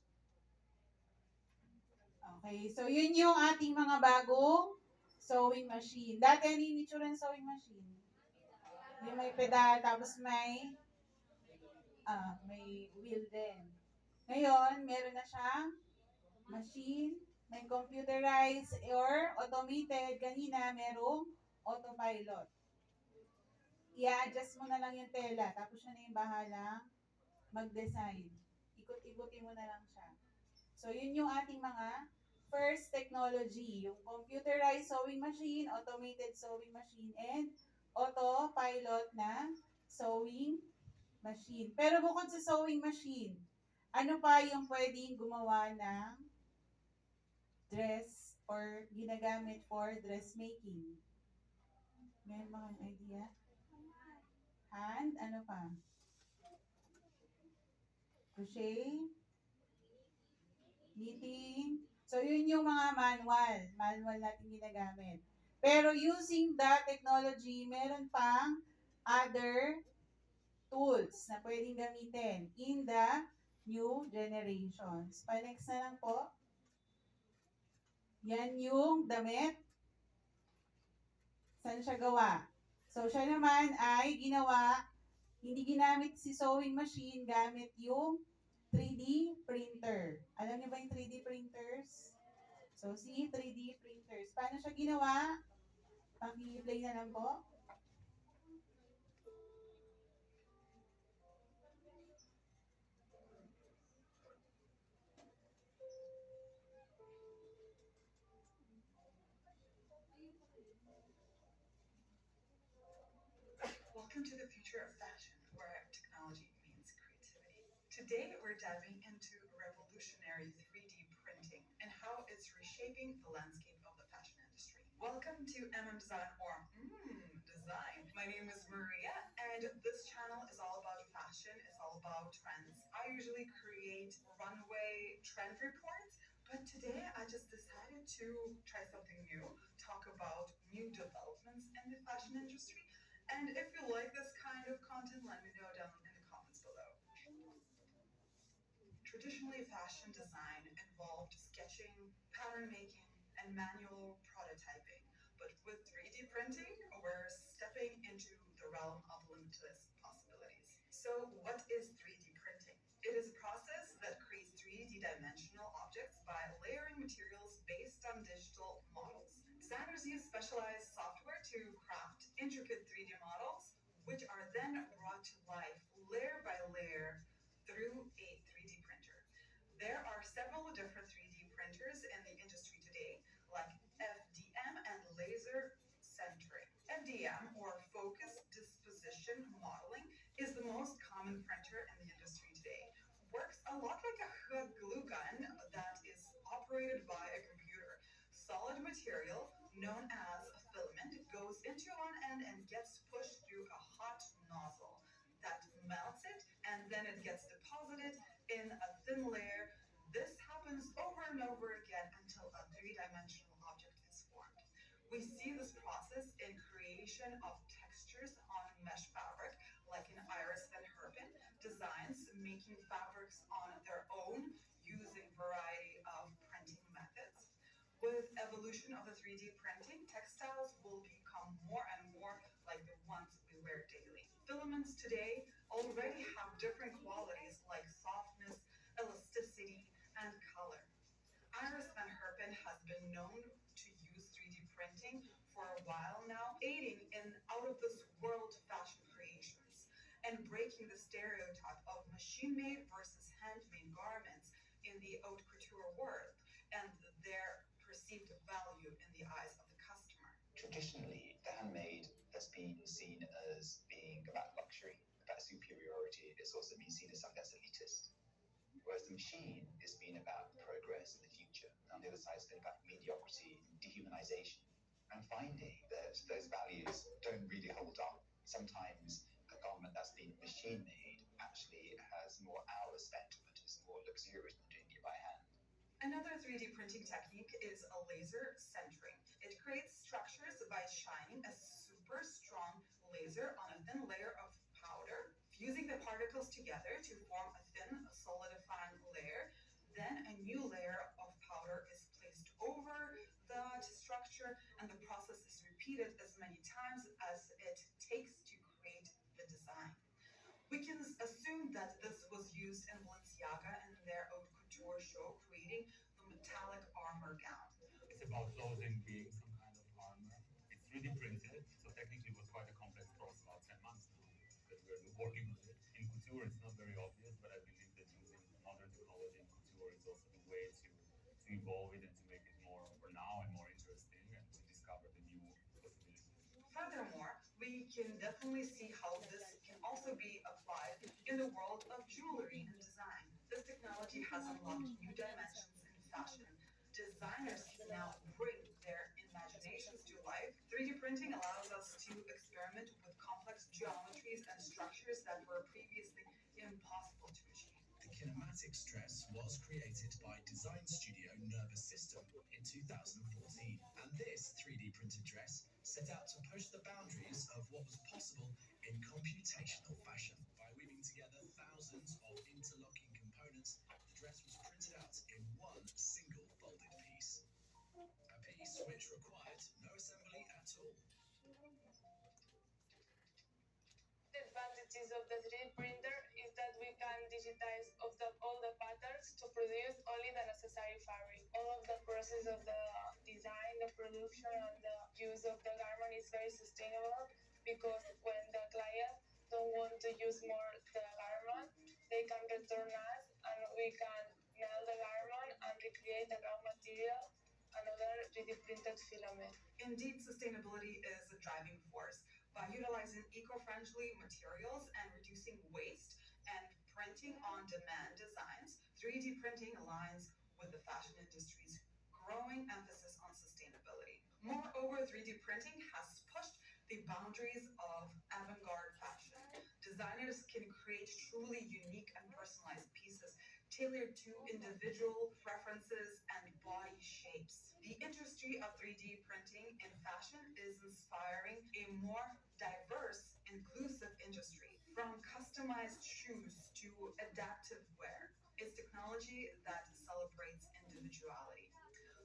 Okay, so yun yung ating mga bagong sewing machine. Dati ano yung itsura ng sewing machine? Yung may pedal, tapos may wheel din. Ngayon, meron na siyang machine, may computerized or automated. Kanina, merong autopilot. I-adjust mo na lang yung tela, tapos siya na yung bahalang mag-design. Ikot-ikutin mo na lang siya. So, yun yung ating mga first technology. Yung computerized sewing machine, automated sewing machine, and autopilot na sewing machine. Pero bukod sa sewing machine, ano pa yung pwedeng gumawa ng dress or ginagamit for dressmaking? Meron ba kayong idea? Hand, ano pa? Crochet, knitting. So, yun yung mga manual natin ginagamit. Pero using the technology, meron pang other tools na pwedeng gamitin in the new generations. Pa-next na lang po. Yan yung damit. Saan siya gawa? So, siya naman ay ginawa, hindi ginamit si sewing machine, gamit yung 3D printer. Alam niyo ba yung 3D printers? So, si 3D printers. Paano siya ginawa? Paki-play na lang po. Welcome to the future of fashion, where technology meets creativity. Today, we're diving into revolutionary 3D printing and how how it's reshaping the landscape of the fashion industry. Welcome to Design or Design. My name is Maria, and this channel is all about fashion, it's all about trends. I usually create runway trend reports, but today I just decided to try something new, talk about new developments in the fashion industry. And if you like this kind of content, let me know down in the comments below. Traditionally, fashion design involved sketching, pattern making, and manual prototyping. But with 3D printing, we're stepping into the realm of limitless possibilities. So, what is 3D printing? It is a process that creates 3D dimensional objects by layering materials based on digital models. Designers use specialized software to craft intricate 3D models, which are then brought to life layer by layer through a 3D printer. There are several different 3D printers in the industry today, like FDM and laser centering. FDM, or focus disposition modeling, is the most common printer in the industry today. Works a lot like a glue gun that is operated by a computer. Solid material, known as a filament, goes into one end and gets pushed through a hot nozzle that melts it, and then it gets deposited in a thin layer. This happens over and over again until a three-dimensional object is formed. We see this process in creation of textures on mesh fabric, like in Iris Van Herpen designs, making fabrics on their own using variety of printing methods. With evolution of the 3D printing, textiles will become more and more like the ones we wear daily. Filaments today already have different qualities like softness, elasticity, and color. Iris Van Herpen has been known to use 3D printing for a while now, aiding in out-of-this-world fashion creations and breaking the stereotype of machine-made versus handmade garments in the haute couture world and their perceived value in the eyes of the customer. Traditionally, the handmade has been seen as being about luxury, about superiority. It's also been seen as something that's elitist. Whereas the machine has been about progress in the future. On the other side, it's been about mediocrity, dehumanization, and finding that those values don't really hold up. Sometimes a garment that's been machine made actually has more hours spent on it, is more luxurious than doing it by hand. Another 3D printing technique is a laser centering. It creates structures by shining a super strong laser on a thin layer of powder, fusing the particles together to form a thin, solidifying layer. Then a new layer of powder is placed over that structure, and the process is repeated as many times as it takes to create the design. We can assume that this was used in Balenciaga in their haute couture show, creating the metallic armor gown. It's about clothing being some kind of armor. It's 3D printed, so technically it was quite a complex process, about 10 months now that we're working on it. In couture, it's not very obvious, but I believe that using modern technology in couture is also the way to evolve it and to make it more, for now, and more interesting, and to discover the new possibilities. Furthermore, we can definitely see how this can also be applied in the world of jewelry and design. This technology has unlocked new dimensions in fashion. Designers can now bring their imaginations to life. 3D printing allows us to experiment with complex geometries and structures that were previously impossible to achieve. The kinematic stress was created by design studio Nervous System in 2014, and this 3D printed dress set out to push the boundaries of what was possible in computational fashion. By weaving together thousands of interlocking components, the dress was printed out in one single folded piece. A piece which required no assembly at all. The advantages of the 3D printer is that we can digitize all the patterns to produce only the necessary fabric. All of the process of the design, the production, and the use of the garment is very sustainable because when the client don't want to use more the garment, they can return us and we can nail the garment and recreate the raw material, another 3D printed filament. Indeed, sustainability is a driving force. By utilizing eco-friendly materials and reducing waste and printing on demand designs, 3D printing aligns with the fashion industry's growing emphasis on sustainability. Moreover, 3D printing has pushed the boundaries of avant-garde fashion. Designers can create truly unique and personalized pieces tailored to individual preferences and body shapes. The industry of 3D printing in fashion is inspiring a more diverse, inclusive industry, from customized shoes to adaptive wear. It's technology that celebrates individuality.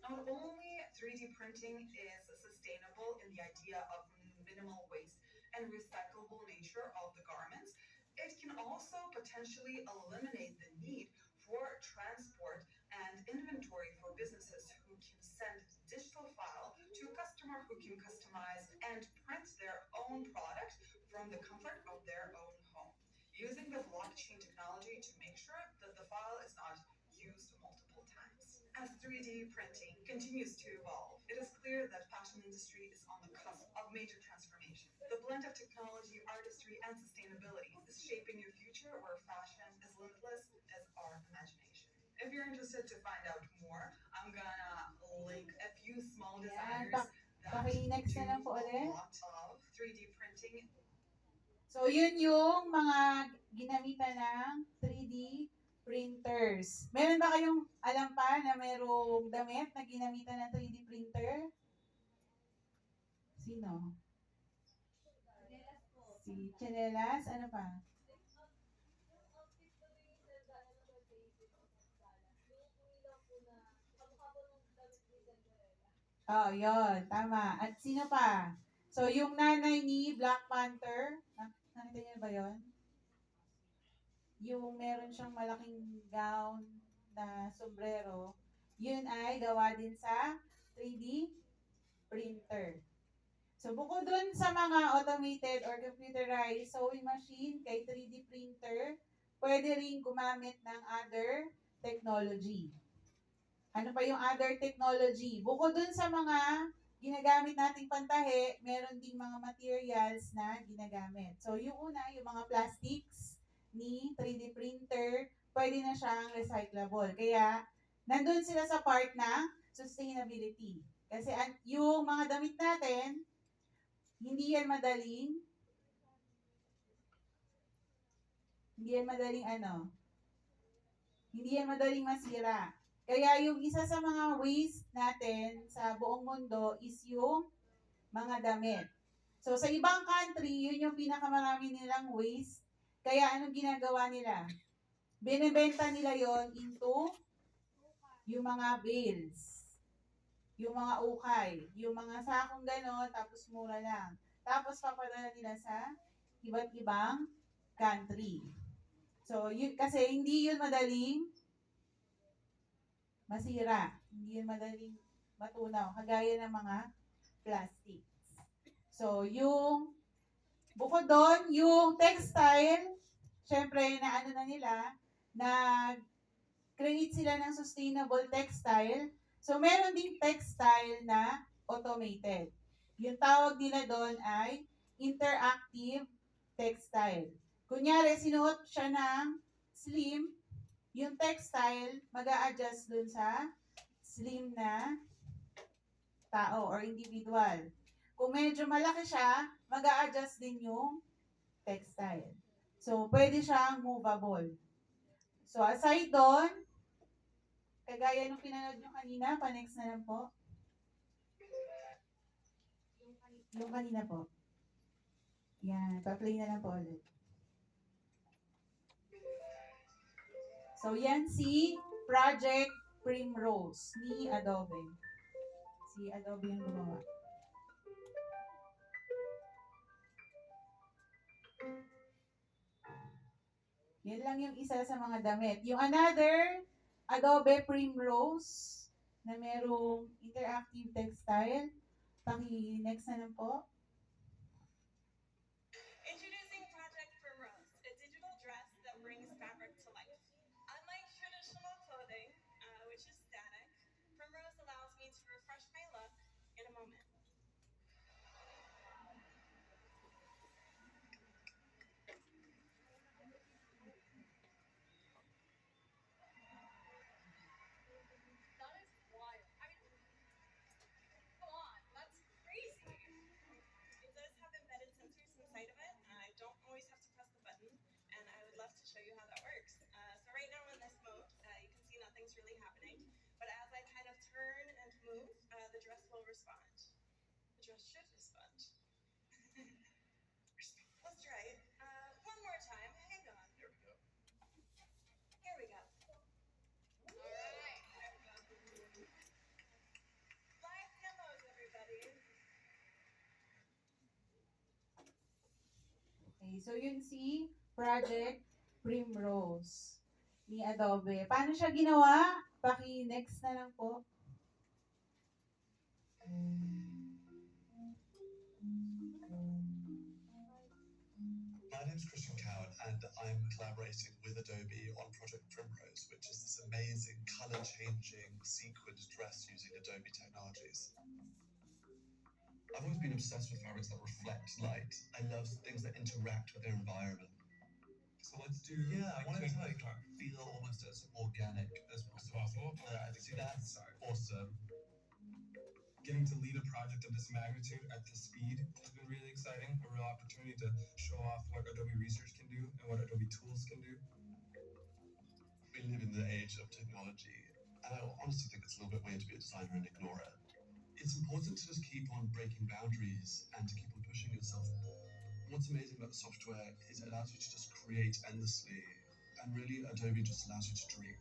Not only 3D printing is sustainable in the idea of minimal waste and recyclable nature of the garments, it can also potentially eliminate the need for transport and inventory for businesses who can send digital file to a customer who can customize and print their own product from the comfort of their own home, using the blockchain technology to make sure that the file is not used multiple times. As 3D printing continues to evolve, it is clear that fashion industry is on the cusp of major transformation. The blend of technology, artistry, and sustainability is shaping a future where fashion is limitless as our imagination. If you're interested to find out more, I'm gonna link a few small designers that Paki-next na lang do po a ulit. lot of 3D printing. So, yun yung mga ginamitan ng 3D printers. Meron ba kayong alam pa na merong damit na ginamitan ng 3D printer? Sino? Si Chanelas? Ano pa? Oh, yun. Tama. At sino pa? So, yung nanay ni Black Panther, nakita niyo ba yun? Yung meron siyang malaking gown na sombrero, yun ay gawa din sa 3D printer. So, bukod dun sa mga automated or computerized sewing machine kay 3D printer, pwede rin gumamit ng other technology. Ano pa yung other technology? Bukod dun sa mga ginagamit nating pantahe, meron ding mga materials na ginagamit. So, yung una, yung mga plastics ni 3D printer, pwede na siyang recyclable. Kaya, nandun sila sa part ng sustainability. Kasi yung mga damit natin, hindi yan madaling masira. Kaya yung isa sa mga waste natin sa buong mundo is yung mga damit. So sa ibang country, yun yung pinakamarami nilang waste. Kaya anong ginagawa nila? Binebenta nila yon into yung mga bales, yung mga ukay, yung mga sakong gano'n, tapos mura lang. Tapos papadala nila sa iba't ibang country. So, kasi hindi yun madaling masira. Hindi yun madaling matunaw. Kagaya ng mga plastics. So, bukod doon, yung textile, syempre, na nag-create sila ng sustainable textile. So, meron ding textile na automated. Yung tawag nila doon ay interactive textile. Kunyari, sinuot siya ng slim, yung textile, mag-a-adjust dun sa slim na tao or individual. Kung medyo malaki siya, mag-a-adjust din yung textile. So, pwede siyang movable. So, aside doon, kagaya nung pinanood nyo kanina, pa-next na lang po. Yung kanina po. Yan, pa-play na lang po ulit. So, yan si Project Primrose ni Adobe. Si Adobe yung gumawa. Yan lang yung isa sa mga damit. Yung another, Adobe Primrose, na merong interactive textile. Paki-next na lang po. Introducing Project Primrose, a digital dress that brings fabric to life. Unlike traditional clothing, which is static, Primrose allows me to refresh my look in a moment. That is wild. I mean, you how that works. So right now in this mode, you can see nothing's really happening, but as I kind of turn and move, the dress will respond. The dress should respond. Let's try it. One more time. Hang on. Here we go. Here we go. All right. Live demos, everybody. Okay, so yun si Project Primrose ni Adobe. Paano siya ginawa? Paki-next na lang po. My name is Christian Cowan, and I'm collaborating with Adobe on Project Primrose, which is this amazing color-changing sequined dress using Adobe technologies. I've always been obsessed with fabrics that reflect light. I love things that interact with their environment. So let's do. Yeah, I want it to like feel almost as organic as possible. I think that's awesome. Getting to lead a project of this magnitude at this speed has been really exciting. A real opportunity to show off what Adobe Research can do and what Adobe Tools can do. We live in the age of technology, and I honestly think it's a little bit weird to be a designer and ignore it. It's important to just keep on breaking boundaries and to keep on pushing yourself. What's amazing about the software is it allows you to just create endlessly, and really Adobe just allows you to dream.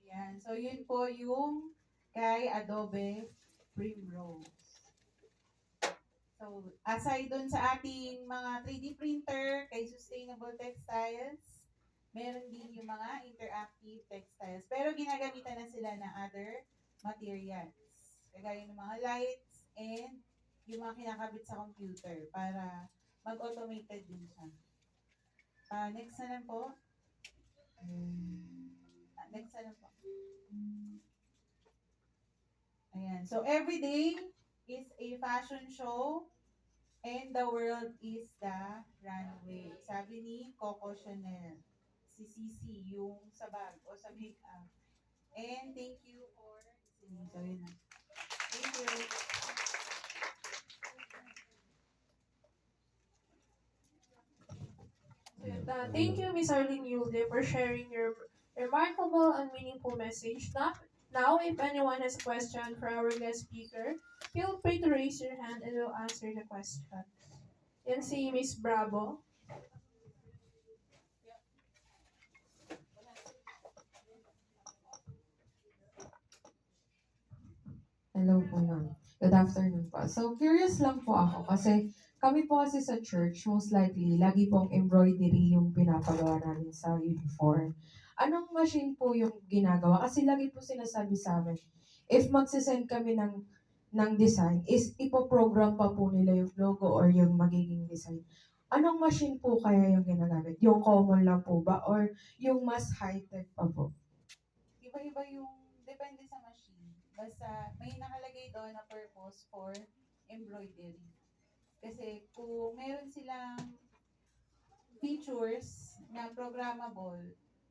Yan. So, yun po yung kay Adobe Primrose. So, aside dun sa ating mga 3D printer, kay Sustainable Textiles, meron din yung mga interactive textiles. Pero ginagamitan na sila ng other materials. Kagaya ng mga lights and yung mga kinakabit sa computer para mag-automated din siya. Next na lang po. Next na lang po. Ayan. So, every day is a fashion show and the world is the runway. Sabi ni Coco Chanel. Si Cici, yung sa bag o sa makeup. And thank you for listening. So, yun na. Thank you. Thank you, Miss Arlene Yulde, for sharing your remarkable and meaningful message. Now, if anyone has a question for our guest speaker, feel free to raise your hand and we'll answer the question. Yan si Miss Bravo. Hello po, ma'am. Good afternoon po. So, curious lang po ako kasi kami po kasi sa church, most likely, lagi pong embroidery yung pinapagawa namin sa uniform. Anong machine po yung ginagawa? Kasi lagi po sinasabi sa amin, if magsisend kami ng design, is ipoprogram pa po nila yung logo or yung magiging design. Anong machine po kaya yung ginagamit? Yung common lang po ba? Or yung mas high-tech pa po? Iba-iba yung, depende sa machine. Basta may nakalagay doon na purpose for embroidery. Kasi kung meron silang features na programmable,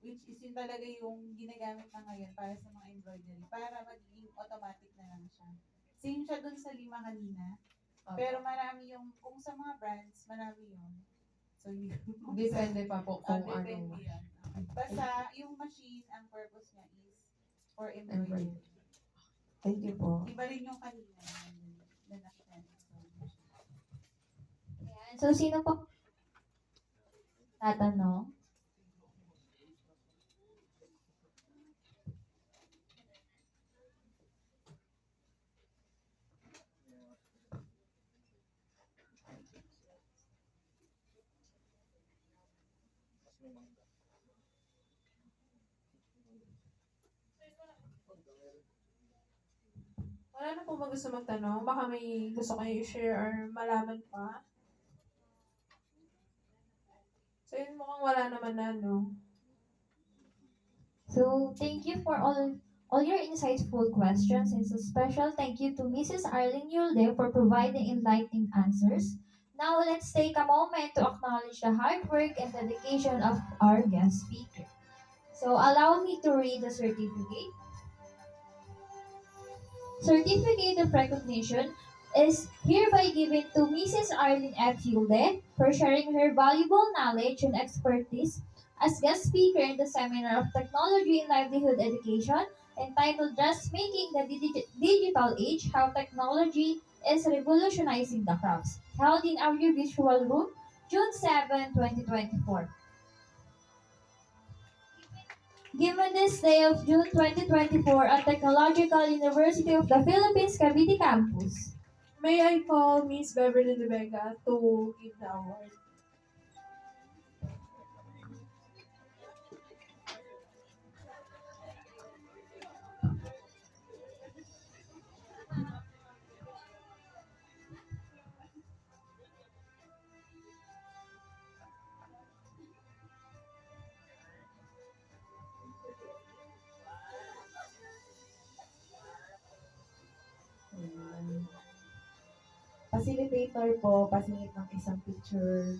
which is yun talaga yung ginagamit na ngayon para sa mga embroidery, para magiging automatic na lang siya. Same siya dun sa 5 kanina, pero marami yung, kung sa mga brands, marami yun. So, Depende pa po kung ano. Depende yan. Basta, yung machine, ang purpose niya is for embroidery. Thank you po. Iba rin yung kanina. Na nakita niyo. So, sino po tatanong? Wala na po ba gusto magtanong? Baka may gusto kayo i-share or malaman pa? So, yun mukhang wala naman na, no? So, thank you for all your insightful questions, and a special thank you to Mrs. Arlene Yulde for providing enlightening answers. Now, let's take a moment to acknowledge the hard work and dedication of our guest speaker. So, allow me to read the certificate. Certificate of Recognition is hereby given to Mrs. Arlene F. Hilde for sharing her valuable knowledge and expertise as guest speaker in the Seminar of Technology in Livelihood Education entitled Dressmaking the Digital Age, How Technology is Revolutionizing the Crafts, held in our visual room, June 7, 2024. Given this day of June 2024 at Technological University of the Philippines, Cavite Campus. May I call Miss Beverly De Vega to give the award? Facilitator po, pasingit ng isang picture.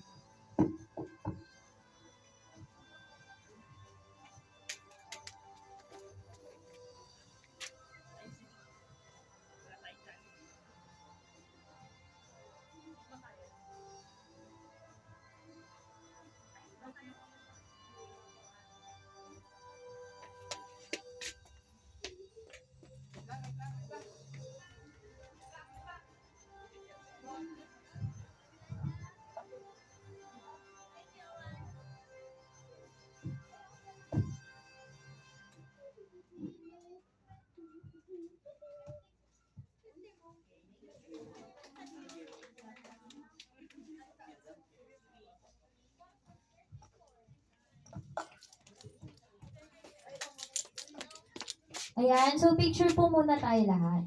Ayan, so picture po muna tayo lahat.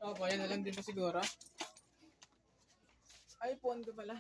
Opo, yan na lang din po siguro. iPhone ko pala.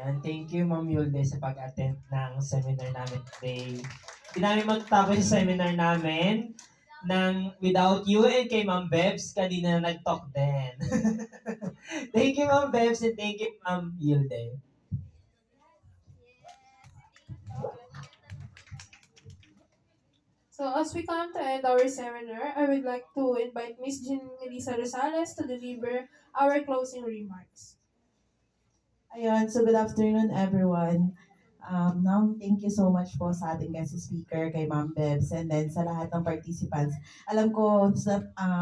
Yan, thank you Ma'am Yulde sa pag-attend ng seminar namin today. Hindi namin magtapos yung seminar namin ng without you and kay Ma'am Bebs, kanina nag-talk din. Thank you Ma'am Bebs and thank you Ma'am Yulde. So as we come to end our seminar, I would like to invite Miss Jean Melissa Rosales to deliver our closing remarks. Ayun, so good afternoon everyone. Now, thank you so much po sa ating guest speaker, kay Ma'am Bebs, and then sa lahat ng participants. Alam ko,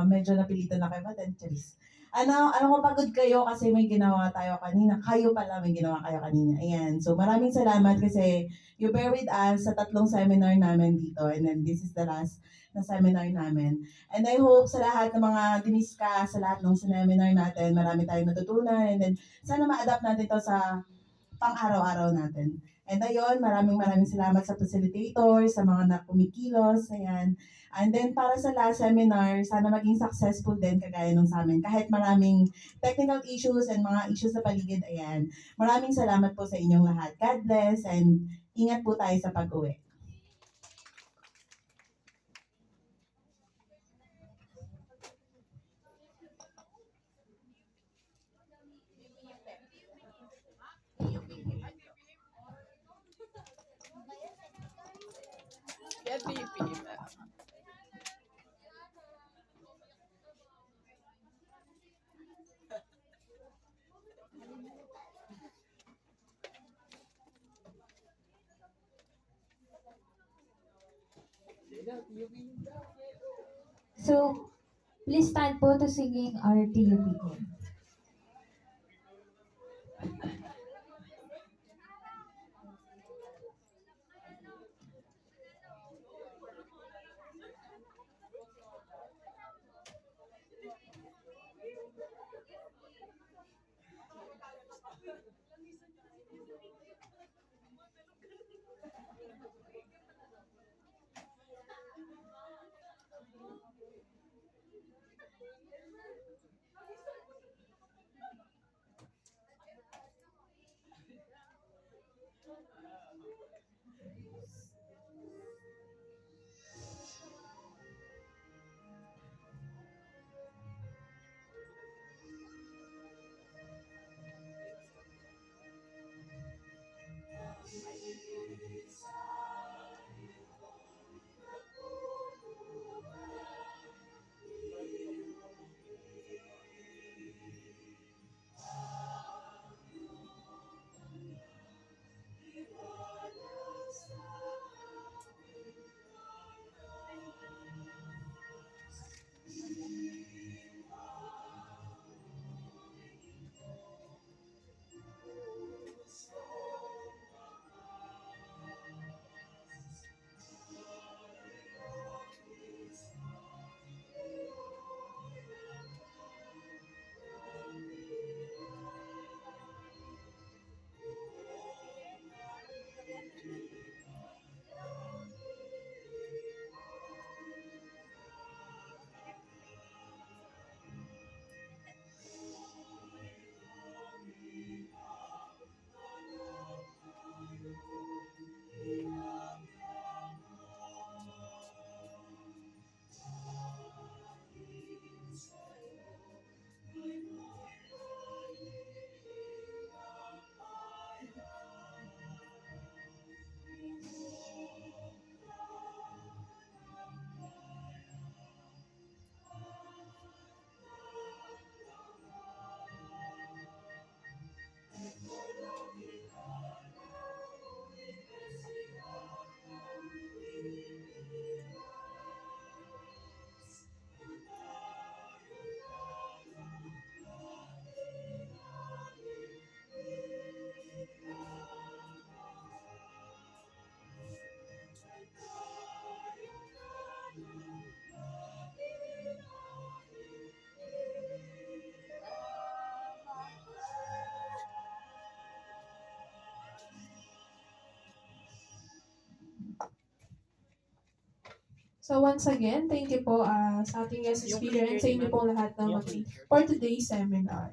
medyo napilitan na kayo, but Charis. Alam ko pagod kayo kasi may ginawa tayo kanina. Kayo pala may ginawa kayo kanina. Ayan. So maraming salamat kasi you bear with us sa 3 seminar namin dito. And then this is the last na seminar namin. And I hope sa lahat ng mga diniscuss, sa lahat ng seminar natin, marami tayong natutunan. And then sana ma-adapt natin to sa pang-araw-araw natin. And ayun, maraming salamat sa facilitator, sa mga nakumikilos, ayan. And then para sa last seminar, sana maging successful din kagaya nung sa amin. Kahit maraming technical issues and mga issues sa paligid, ayan. Maraming salamat po sa inyong lahat. God bless and ingat po tayo sa pag-uwi. Get VP. So, please stand po to singing our TUP hymn. So once again, thank you po sa ating guest speaker and sa inyo pong lahat na for today's seminar.